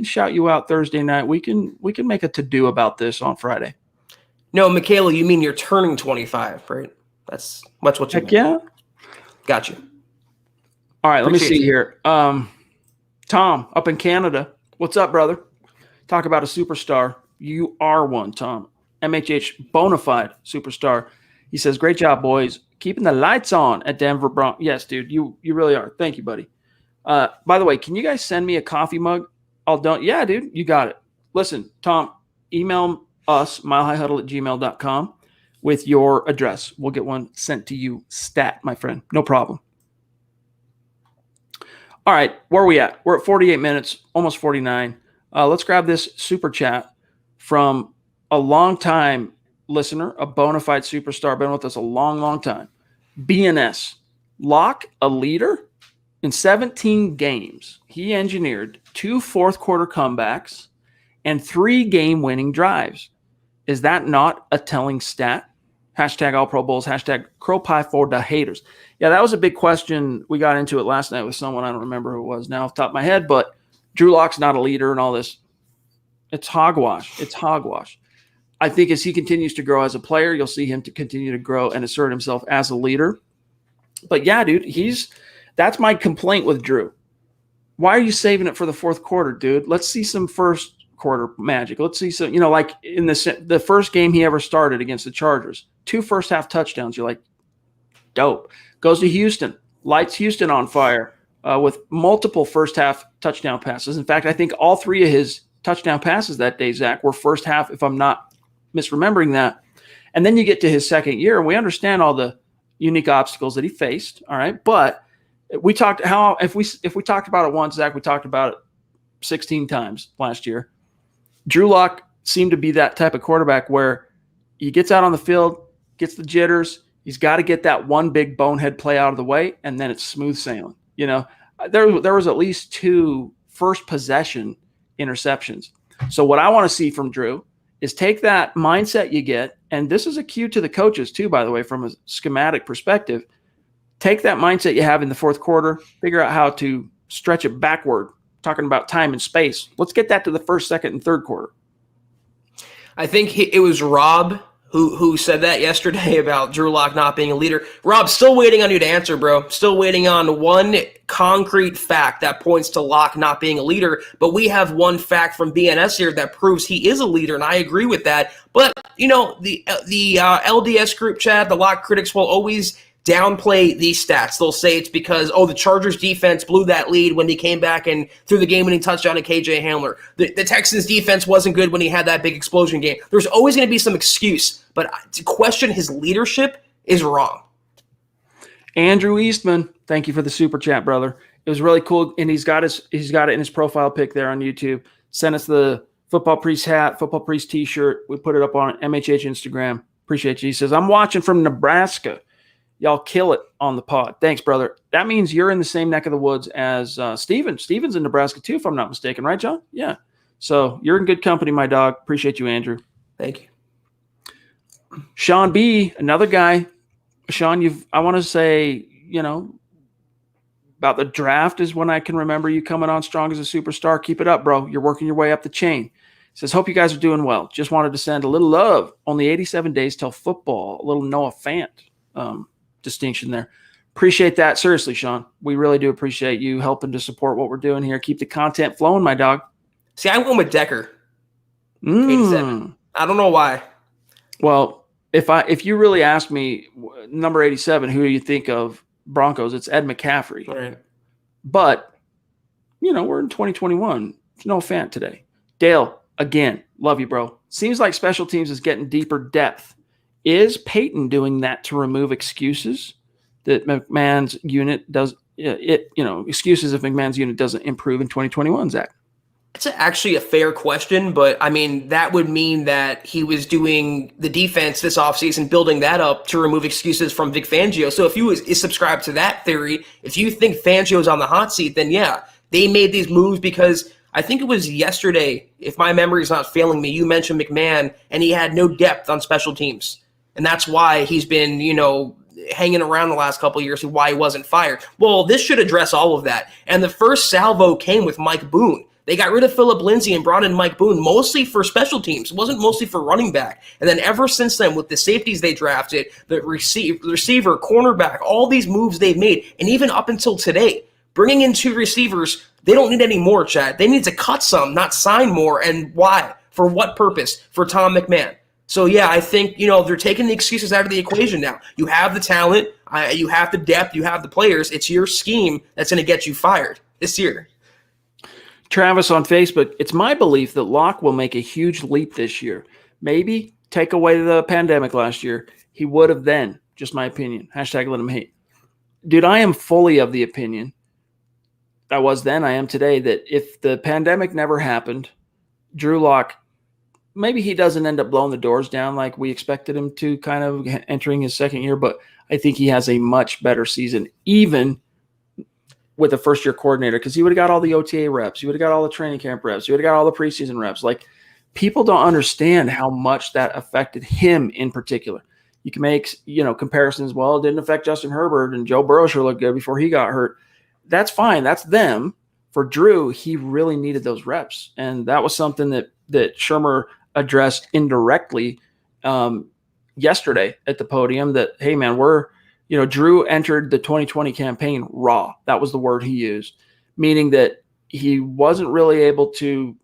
shout you out Thursday night. We can make a to-do about this on Friday. No, Michaela, you mean you're turning 25, right? That's what you meant. Yeah. Got you. All right, let me see here. Tom, up in Canada. What's up, brother? Talk about a superstar. You are one, Tom. MHH, bona fide superstar. He says, great job, boys. Keeping the lights on at Denver Broncos. Yes, dude, you really are. Thank you, buddy. By the way, can you guys send me a coffee mug? Yeah, dude, you got it. Listen, Tom, email us, milehighhuddle@gmail.com with your address. We'll get one sent to you stat, my friend. No problem. All right, where are we at? We're at 48 minutes, almost 49. Let's grab this super chat from a long-time listener, a bona fide superstar, been with us a long, long time. BNS, Lock, a leader. In 17 games, he engineered 2 fourth-quarter comebacks and 3 game-winning drives. Is that not a telling stat? Hashtag All Pro Bowls, hashtag Crow Pie for the haters. Yeah, that was a big question. We got into it last night with someone. I don't remember who it was now off the top of my head, but Drew Lock's not a leader and all this. It's hogwash. It's hogwash. I think as he continues to grow as a player, you'll see him to continue to grow and assert himself as a leader. But yeah, dude, that's my complaint with Drew. Why are you saving it for the fourth quarter, dude? Let's see some first quarter magic. Let's see some, like in the first game he ever started against the Chargers, 2 first half touchdowns. You're like, dope. Goes to Houston, lights Houston on fire with multiple first half touchdown passes. In fact, I think all 3 of his touchdown passes that day, Zach, were first half, if I'm not misremembering that. And then you get to his second year, and we understand all the unique obstacles that he faced. All right, but we talked if we talked about it once, Zach, we talked about it 16 times last year. Drew Lock seemed to be that type of quarterback where he gets out on the field, gets the jitters. He's got to get that one big bonehead play out of the way, and then it's smooth sailing. There was at least 2 first possession interceptions. So what I want to see from Drew is take that mindset you get, and this is a cue to the coaches too, by the way, from a schematic perspective. Take that mindset you have in the fourth quarter, figure out how to stretch it backward, talking about time and space. Let's get that to the first, second, and third quarter. I think it was Rob who said that yesterday about Drew Lock not being a leader. Rob, still waiting on you to answer, bro. Still waiting on one concrete fact that points to Lock not being a leader. But we have one fact from BNS here that proves he is a leader, and I agree with that. But, the LDS group chat, the Lock critics will always downplay these stats. They'll say it's because, the Chargers defense blew that lead when he came back and threw the game-winning touchdown to KJ Hamler. The Texans defense wasn't good when he had that big explosion game. There's always going to be some excuse, but to question his leadership is wrong. Andrew Eastman, thank you for the super chat, brother. It was really cool, and he's got it in his profile pic there on YouTube. Sent us the Football Priest hat, Football Priest t-shirt. We put it up on MHH Instagram. Appreciate you. He says, I'm watching from Nebraska. Y'all kill it on the pod. Thanks, brother. That means you're in the same neck of the woods as Steven. Steven's in Nebraska too, if I'm not mistaken. Right, John? Yeah. So you're in good company, my dog. Appreciate you, Andrew. Thank you. Sean B., another guy. Sean, I want to say, about the draft is when I can remember you coming on strong as a superstar. Keep it up, bro. You're working your way up the chain. He says, hope you guys are doing well. Just wanted to send a little love. Only 87 days till football. A little Noah Fant distinction there. Appreciate that. Seriously, Sean. We really do appreciate you helping to support what we're doing here. Keep the content flowing, my dog. See, I went with Decker. 87. I don't know why. Well, if you really ask me, number 87, who do you think of Broncos? It's Ed McCaffrey. Right. But, we're in 2021. There's no Fant today. Dale, again, love you, bro. Seems like special teams is getting deeper depth. Is Peyton doing that to remove excuses that McMahon's unit does? Excuses if McMahon's unit doesn't improve in 2021, Zach? It's actually a fair question, but that would mean that he was doing the defense this offseason, building that up to remove excuses from Vic Fangio. So if you subscribe to that theory, if you think Fangio's on the hot seat, then yeah, they made these moves because I think it was yesterday, if my memory is not failing me, you mentioned McMahon, and he had no depth on special teams. And that's why he's been, hanging around the last couple of years and why he wasn't fired. Well, this should address all of that. And the first salvo came with Mike Boone. They got rid of Phillip Lindsay and brought in Mike Boone, mostly for special teams. It wasn't mostly for running back. And then ever since then, with the safeties they drafted, the receiver, cornerback, all these moves they've made, and even up until today, bringing in 2 receivers, they don't need any more, Chad. They need to cut some, not sign more. And why? For what purpose? For Tom McMahon. So, yeah, I think, they're taking the excuses out of the equation now. You have the talent. You have the depth. You have the players. It's your scheme that's going to get you fired this year. Travis on Facebook, it's my belief that Locke will make a huge leap this year. Maybe take away the pandemic last year. He would have then. Just my opinion. Hashtag let him hate. Dude, I am fully of the opinion. I was then, I am today, that if the pandemic never happened, Drew Lock, maybe he doesn't end up blowing the doors down like we expected him to kind of entering his second year, but I think he has a much better season, even with a first-year coordinator, because he would have got all the OTA reps. He would have got all the training camp reps. He would have got all the preseason reps. Like, people don't understand how much that affected him in particular. You can make, comparisons. Well, it didn't affect Justin Herbert, and Joe Burrow sure looked good before he got hurt. That's fine. That's them. For Drew, he really needed those reps, and that was something that Shermer addressed indirectly yesterday at the podium. That, hey, man, Drew entered the 2020 campaign raw. That was the word he used, meaning that he wasn't really able to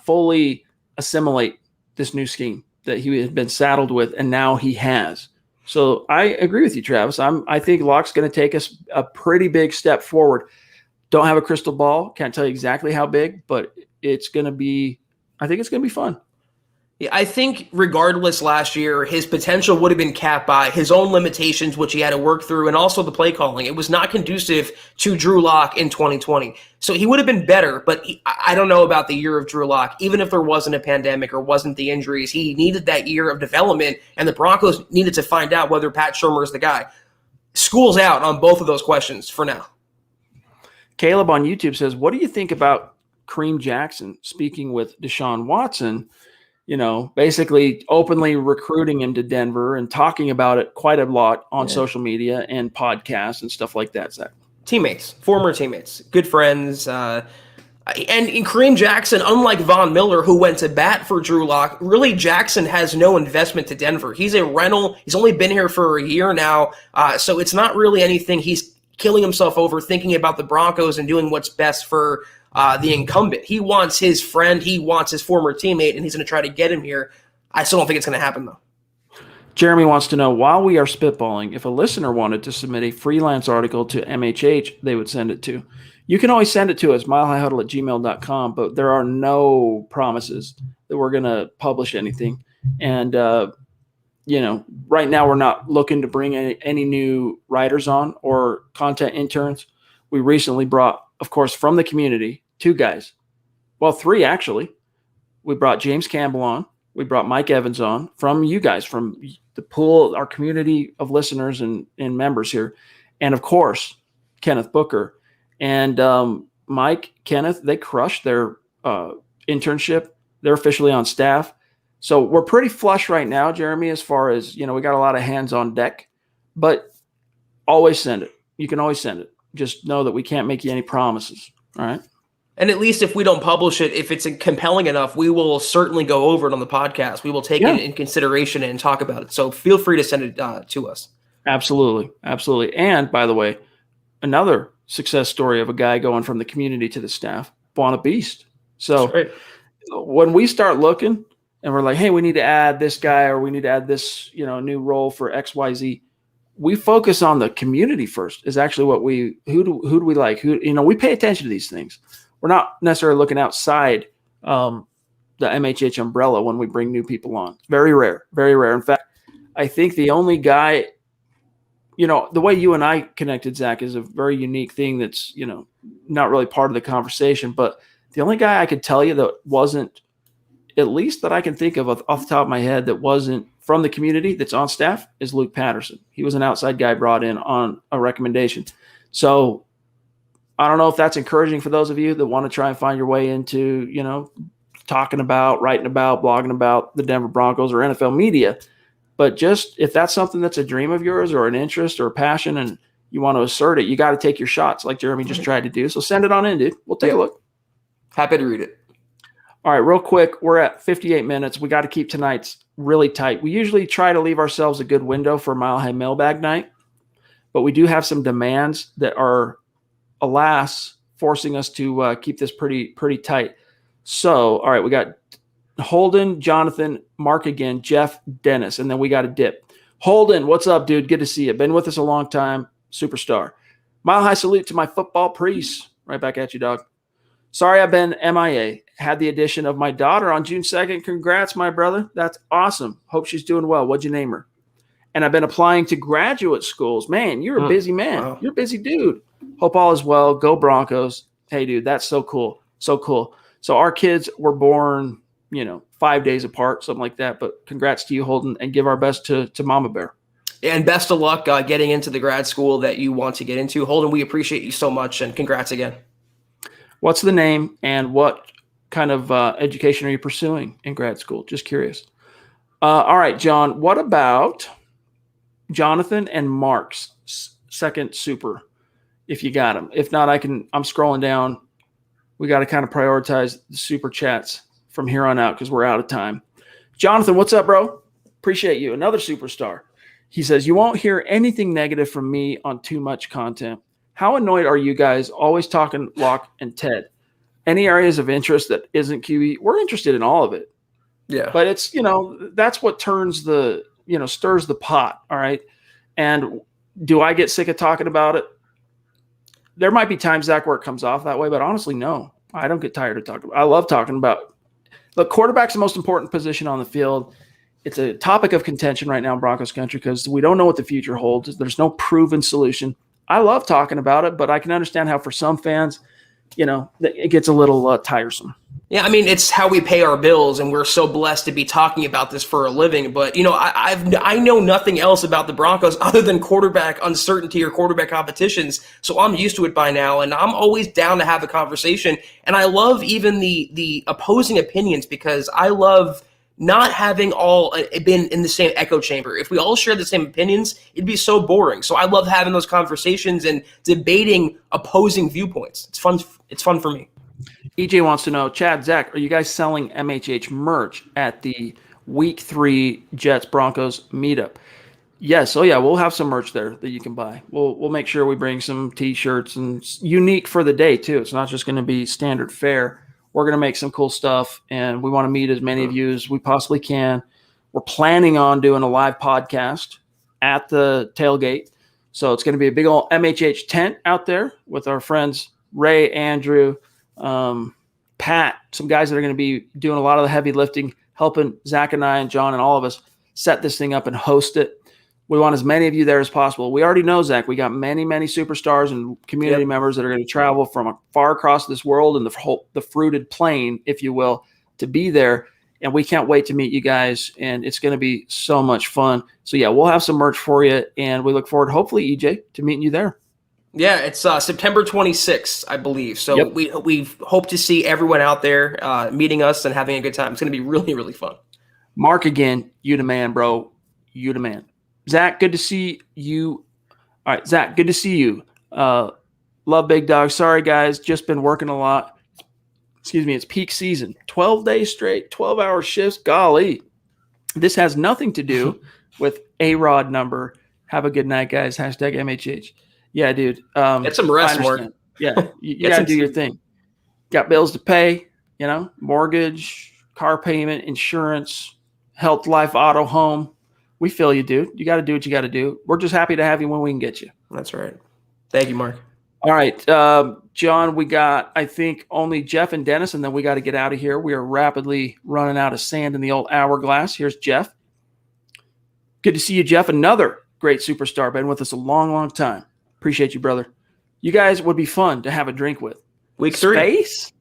fully assimilate this new scheme that he had been saddled with, and now he has. So I agree with you, Travis. I think Locke's going to take us a pretty big step forward. Don't have a crystal ball. Can't tell you exactly how big, but it's going to be, I think it's going to be fun. Yeah, I think regardless last year, his potential would have been capped by his own limitations, which he had to work through, and also the play calling. It was not conducive to Drew Lock in 2020. So he would have been better, but I don't know about the year of Drew Lock. Even if there wasn't a pandemic or wasn't the injuries, he needed that year of development, and the Broncos needed to find out whether Pat Shurmur is the guy. School's out on both of those questions for now. Caleb on YouTube says, what do you think about Kareem Jackson speaking with Deshaun Watson, basically openly recruiting him to Denver and talking about it quite a lot on social media and podcasts and stuff like that, Zach? Teammates, former teammates, good friends. And in Kareem Jackson, unlike Von Miller, who went to bat for Drew Lock, really Jackson has no investment to Denver. He's a rental. He's only been here for a year now. So it's not really anything he's killing himself over, thinking about the Broncos and doing what's best for the incumbent. He wants his friend. He wants his former teammate, and he's going to try to get him here. I still don't think it's going to happen, though. Jeremy wants to know, while we are spitballing, if a listener wanted to submit a freelance article to MHH, they would send it to. You can always send it to us, milehighhuddle@gmail.com, but there are no promises that we're going to publish anything. And, right now we're not looking to bring any new writers on or content interns. We recently brought, of course, from the community, 2 guys. Well, 3, actually. We brought James Campbell on. We brought Mike Evans on from you guys, from the pool, our community of listeners and members here. And, of course, Kenneth Booker. And Mike, Kenneth, they crushed their internship. They're officially on staff. So we're pretty flush right now, Jeremy, as far as, we got a lot of hands on deck. But always send it. You can always send it. Just know that we can't make you any promises. All right. And at least if we don't publish it, if it's compelling enough, we will certainly go over it on the podcast. We will take it in consideration and talk about it. So feel free to send it to us. Absolutely. Absolutely. And by the way, another success story of a guy going from the community to the staff, Buona Beast. So when we start looking and we're like, hey, we need to add this guy or we need to add this, new role for XYZ, we focus on the community first is actually what who do we like? We pay attention to these things. We're not necessarily looking outside the MHH umbrella when we bring new people on. Very rare, very rare. In fact, I think the only guy, the way you and I connected, Zach, is a very unique thing that's, not really part of the conversation. But the only guy I could tell you that wasn't, at least that I can think of off the top of my head, that wasn't from the community that's on staff is Luke Patterson. He was an outside guy brought in on a recommendation. So I don't know if that's encouraging for those of you that want to try and find your way into, talking about, writing about, blogging about the Denver Broncos or NFL media. But just if that's something that's a dream of yours or an interest or a passion and you want to assert it, you got to take your shots like Jeremy just tried to do. So send it on in, dude. We'll take a look. Happy to read it. All right, real quick, we're at 58 minutes. We got to keep tonight's really tight. We usually try to leave ourselves a good window for Mile High Mailbag Night, but we do have some demands that are, alas, forcing us to keep this pretty tight. So, all right, we got Holden, Jonathan, Mark again, Jeff, Dennis, and then we got a dip. Holden, what's up, dude? Good to see you. Been with us a long time. Superstar. Mile High salute to my football priests. Right back at you, dog. Sorry I've been MIA. Had the addition of my daughter on June 2nd. Congrats, my brother. That's awesome. Hope she's doing well. What'd you name her? And I've been applying to graduate schools. Man, you're a busy man. Wow. You're a busy dude. Hope all is well. Go Broncos. Hey, dude, that's so cool. So cool. So our kids were born, 5 days apart, something like that. But congrats to you, Holden, and give our best to Mama Bear. And best of luck getting into the grad school that you want to get into. Holden, we appreciate you so much, and congrats again. What's the name and what kind of education are you pursuing in grad school? Just curious. All right, John, what about Jonathan and Mark's second super, if you got them? If not, I'm scrolling down. We got to kind of prioritize the super chats from here on out because we're out of time. Jonathan, what's up, bro? Appreciate you. Another superstar. He says, you won't hear anything negative from me on too much content. How annoyed are you guys always talking Locke and Ted? Any areas of interest that isn't QE? We're interested in all of it. Yeah. But it's, that's what turns stirs the pot. All right. And do I get sick of talking about it? There might be times, Zach, where it comes off that way, but honestly, no, I don't get tired of talking about it. I love talking about, look, quarterback's the most important position on the field. It's a topic of contention right now in Broncos country because we don't know what the future holds. There's no proven solution. I love talking about it, but I can understand how for some fans, it gets a little tiresome. Yeah, I mean, it's how we pay our bills, and we're so blessed to be talking about this for a living. But, I know nothing else about the Broncos other than quarterback uncertainty or quarterback competitions. So I'm used to it by now, and I'm always down to have a conversation. And I love even the opposing opinions because I love not having all been in the same echo chamber. If we all shared the same opinions, it'd be so boring. So I love having those conversations and debating opposing viewpoints. It's fun. It's fun for me. EJ wants to know, Chad, Zach, are you guys selling MHH merch at the Week 3 Jets Broncos meetup? Yes. Oh, yeah. We'll have some merch there that you can buy. We'll make sure we bring some T-shirts and unique for the day, too. It's not just going to be standard fare. We're going to make some cool stuff, and we want to meet as many of you as we possibly can. We're planning on doing a live podcast at the tailgate. So it's going to be a big old MHH tent out there with our friends Ray, Andrew, Pat, some guys that are going to be doing a lot of the heavy lifting, helping Zach and I and John and all of us set this thing up and host it. We want as many of you there as possible. We already know, Zach, we got many, many superstars and community members that are going to travel from far across this world and the fruited plain, if you will, to be there. And we can't wait to meet you guys. And it's going to be so much fun. So, yeah, we'll have some merch for you. And we look forward, hopefully, EJ, to meeting you there. Yeah, it's September 26th, I believe. So we hope to see everyone out there meeting us and having a good time. It's going to be really, really fun. Mark, again, you the man, bro. You the man. Zach, good to see you. All right, Zach, good to see you. Love Big Dog. Sorry, guys. Just been working a lot. Excuse me. It's peak season. 12 days straight, 12-hour shifts. Golly. This has nothing to do with A-Rod number. Have a good night, guys. Hashtag MHH. Yeah, dude. Get some rest, Mark. Yeah, you got to do your thing. Got bills to pay, mortgage, car payment, insurance, health, life, auto, home. We feel you, dude. You got to do what you got to do. We're just happy to have you when we can get you. That's right. Thank you, Mark. All right, John, we got, I think, only Jeff and Dennis, and then we got to get out of here. We are rapidly running out of sand in the old hourglass. Here's Jeff. Good to see you, Jeff. Another great superstar. Been with us a long, long time. Appreciate you, brother. You guys would be fun to have a drink with. Week 3. Space?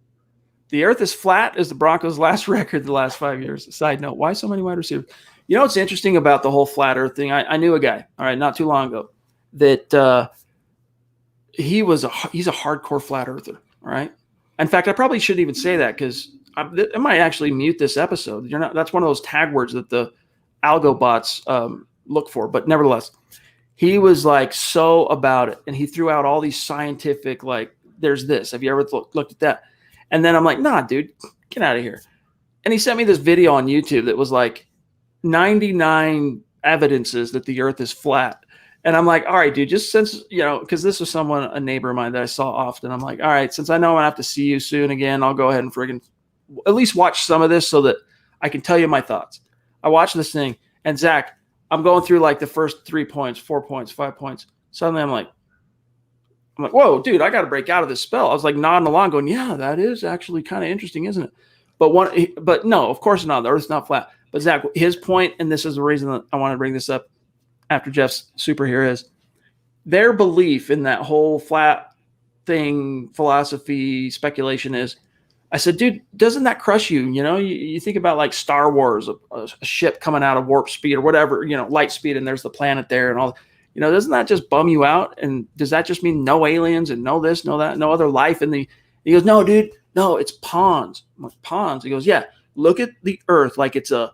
The earth is flat is the Broncos' last record the last 5 years. Side note, why so many wide receivers? You know what's interesting about the whole flat earth thing? I knew a guy, all right, not too long ago, that he's a hardcore flat earther, all right? In fact, I probably shouldn't even say that because I might actually mute this episode. That's one of those tag words that the algo bots look for. But nevertheless, he was like so about it, and he threw out all these scientific, like, there's this. Have you ever looked at that? And then I'm like, nah, dude, get out of here. And he sent me this video on YouTube that was like 99 evidences that the earth is flat. And I'm like, all right, dude, just since, because this was a neighbor of mine that I saw often. I'm like, all right, since I know I'm going to have to see you soon again, I'll go ahead and friggin' at least watch some of this so that I can tell you my thoughts. I watched this thing, and Zach, I'm going through like the first 3 points, 4 points, 5 points. Suddenly I'm like, whoa, dude, I got to break out of this spell. I was like nodding along going, yeah, that is actually kind of interesting, isn't it? But no, of course not. The earth's not flat. But Zach, his point, and this is the reason that I want to bring this up after Jeff's super here, is their belief in that whole flat thing, philosophy, speculation is, I said, dude, doesn't that crush you? You think about like Star Wars, a ship coming out of warp speed or whatever, light speed, and there's the planet there and all. Doesn't that just bum you out? And does that just mean no aliens and no this, no that, no other life in the? He goes, no, dude, no, it's ponds. I'm like, ponds? He goes, yeah, look at the earth like it's a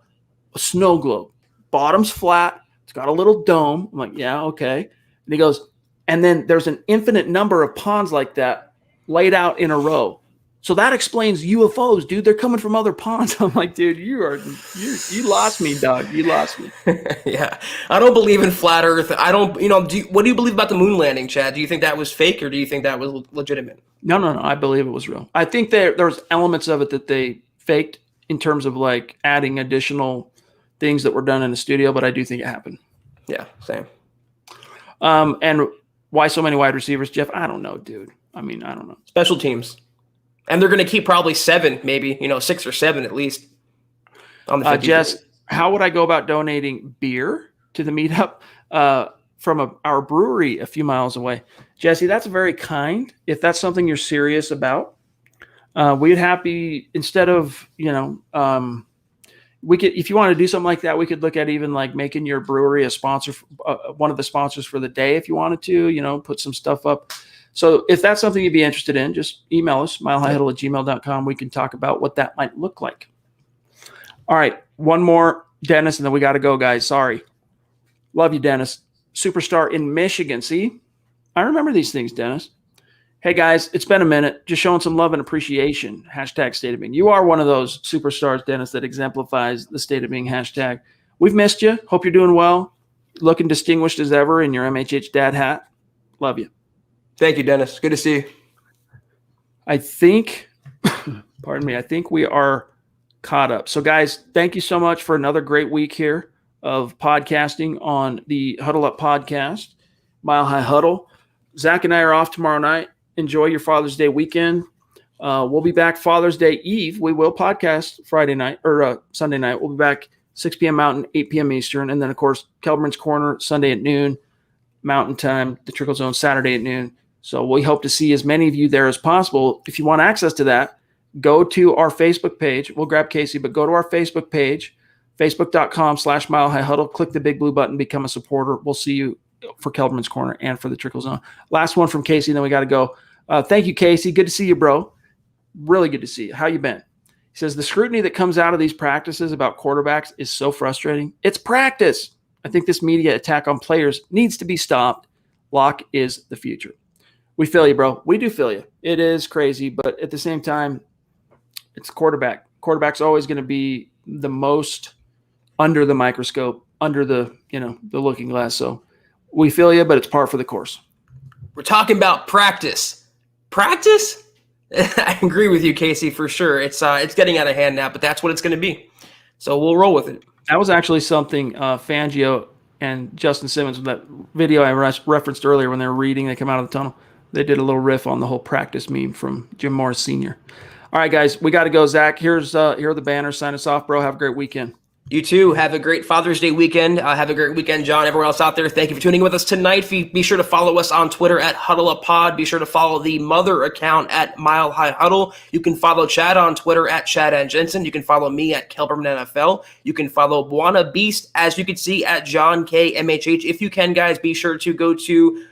snow globe. Bottom's flat. It's got a little dome. I'm like, yeah, okay. And he goes, and then there's an infinite number of ponds like that laid out in a row. So that explains UFOs, dude. They're coming from other ponds. I'm like, dude, you lost me, dog. You lost me. Yeah. I don't believe in flat earth. I don't, what do you believe about the moon landing, Chad? Do you think that was fake or do you think that was legitimate? No. I believe it was real. I think there's elements of it that they faked in terms of like adding additional things that were done in the studio, but I do think it happened. Yeah, same. And why so many wide receivers, Jeff? I don't know, dude. I mean, I don't know. Special teams. And they're going to keep probably 7, maybe, 6 or 7 at least. On the Jess, how would I go about donating beer to the meetup from our brewery a few miles away? Jesse, that's very kind. If that's something you're serious about, we'd happy, instead of, we could, if you want to do something like that, we could look at even like making your brewery a sponsor, one of the sponsors for the day, if you wanted to, put some stuff up. So if that's something you'd be interested in, just email us, milehighhuddle@gmail.com. We can talk about what that might look like. All right, one more, Dennis, and then we got to go, guys. Sorry. Love you, Dennis. Superstar in Michigan. See, I remember these things, Dennis. Hey, guys, it's been a minute. Just showing some love and appreciation. # state of being. You are one of those superstars, Dennis, that exemplifies the state of being hashtag. We've missed you. Hope you're doing well. Looking distinguished as ever in your MHH dad hat. Love you. Thank you, Dennis. Good to see you. I think, pardon me, I think we are caught up. So, guys, thank you so much for another great week here of podcasting on the Huddle Up podcast, Mile High Huddle. Zach and I are off tomorrow night. Enjoy your Father's Day weekend. We'll be back Father's Day Eve. We will podcast Friday night or Sunday night. We'll be back 6 p.m. Mountain, 8 p.m. Eastern. And then, of course, Kelberman's Corner Sunday at noon, Mountain Time, the Trickle Zone Saturday at noon. So we hope to see as many of you there as possible. If you want access to that, go to our Facebook page. We'll grab Casey, but go to our Facebook page, facebook.com/milehighhuddle. Click the big blue button, become a supporter. We'll see you for Kelberman's Corner and for the Trickle Zone. Last one from Casey, then we got to go. Thank you, Casey. Good to see you, bro. Really good to see you. How you been? He says, the scrutiny that comes out of these practices about quarterbacks is so frustrating. It's practice. I think this media attack on players needs to be stopped. Locke is the future. We feel you, bro. We do feel you. It is crazy, but at the same time, it's quarterback. Quarterback's always going to be the most under the microscope, under the, the looking glass. So we feel you, but it's par for the course. We're talking about practice. Practice? I agree with you, Casey, for sure. It's getting out of hand now, but that's what it's going to be. So we'll roll with it. That was actually something Fangio and Justin Simmons, that video I referenced earlier when they were reading, they come out of the tunnel. They did a little riff on the whole practice meme from Jim Morris Sr. All right, guys, we got to go. Zach, here are the banners. Sign us off, bro. Have a great weekend. You too. Have a great Father's Day weekend. Have a great weekend, John. Everyone else out there, thank you for tuning in with us tonight. Be sure to follow us on Twitter at HuddleUpPod. Be sure to follow the mother account at Mile High Huddle. You can follow Chad on Twitter at Chad and Jensen. You can follow me at Kelberman NFL. You can follow Buana Beast, as you can see, at John K MHH. If you can, guys, be sure to go to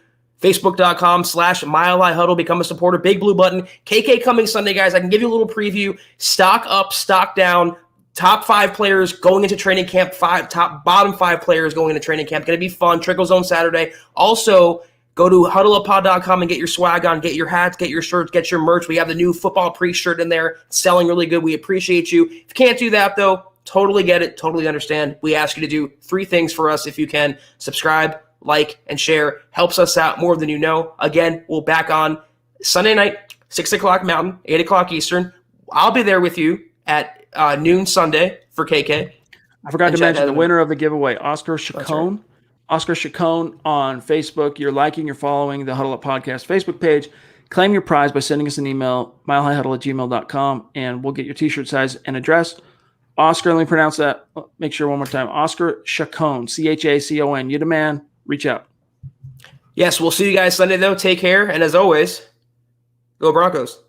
Facebook.com/Mile High Huddle. Become a supporter. Big blue button. KK coming Sunday, guys. I can give you a little preview. Stock up, stock down. Top 5 players going into training camp. Bottom 5 players going into training camp. Going to be fun. Trickle Zone Saturday. Also, go to huddleuppod.com and get your swag on. Get your hats. Get your shirts. Get your merch. We have the new football pre-shirt in there. It's selling really good. We appreciate you. If you can't do that, though, totally get it. Totally understand. We ask you to do 3 things for us if you can. Subscribe, like, and share. Helps us out more than you know. Again, we'll back on Sunday night, 6 o'clock Mountain, 8 o'clock Eastern. I'll be there with you at noon Sunday for KK. I forgot to mention the winner of the giveaway, Oscar Shaquem. Right. Oscar Shaquem on Facebook. You're liking, you're following the Huddle Up Podcast Facebook page. Claim your prize by sending us an email, milehighhuddle@gmail.com, and we'll get your t-shirt size and address. Oscar, let me pronounce that. Make sure one more time. Oscar Shaquem, Chacon. You the man. Reach out. Yes, we'll see you guys Sunday, though. Take care. And as always, go Broncos.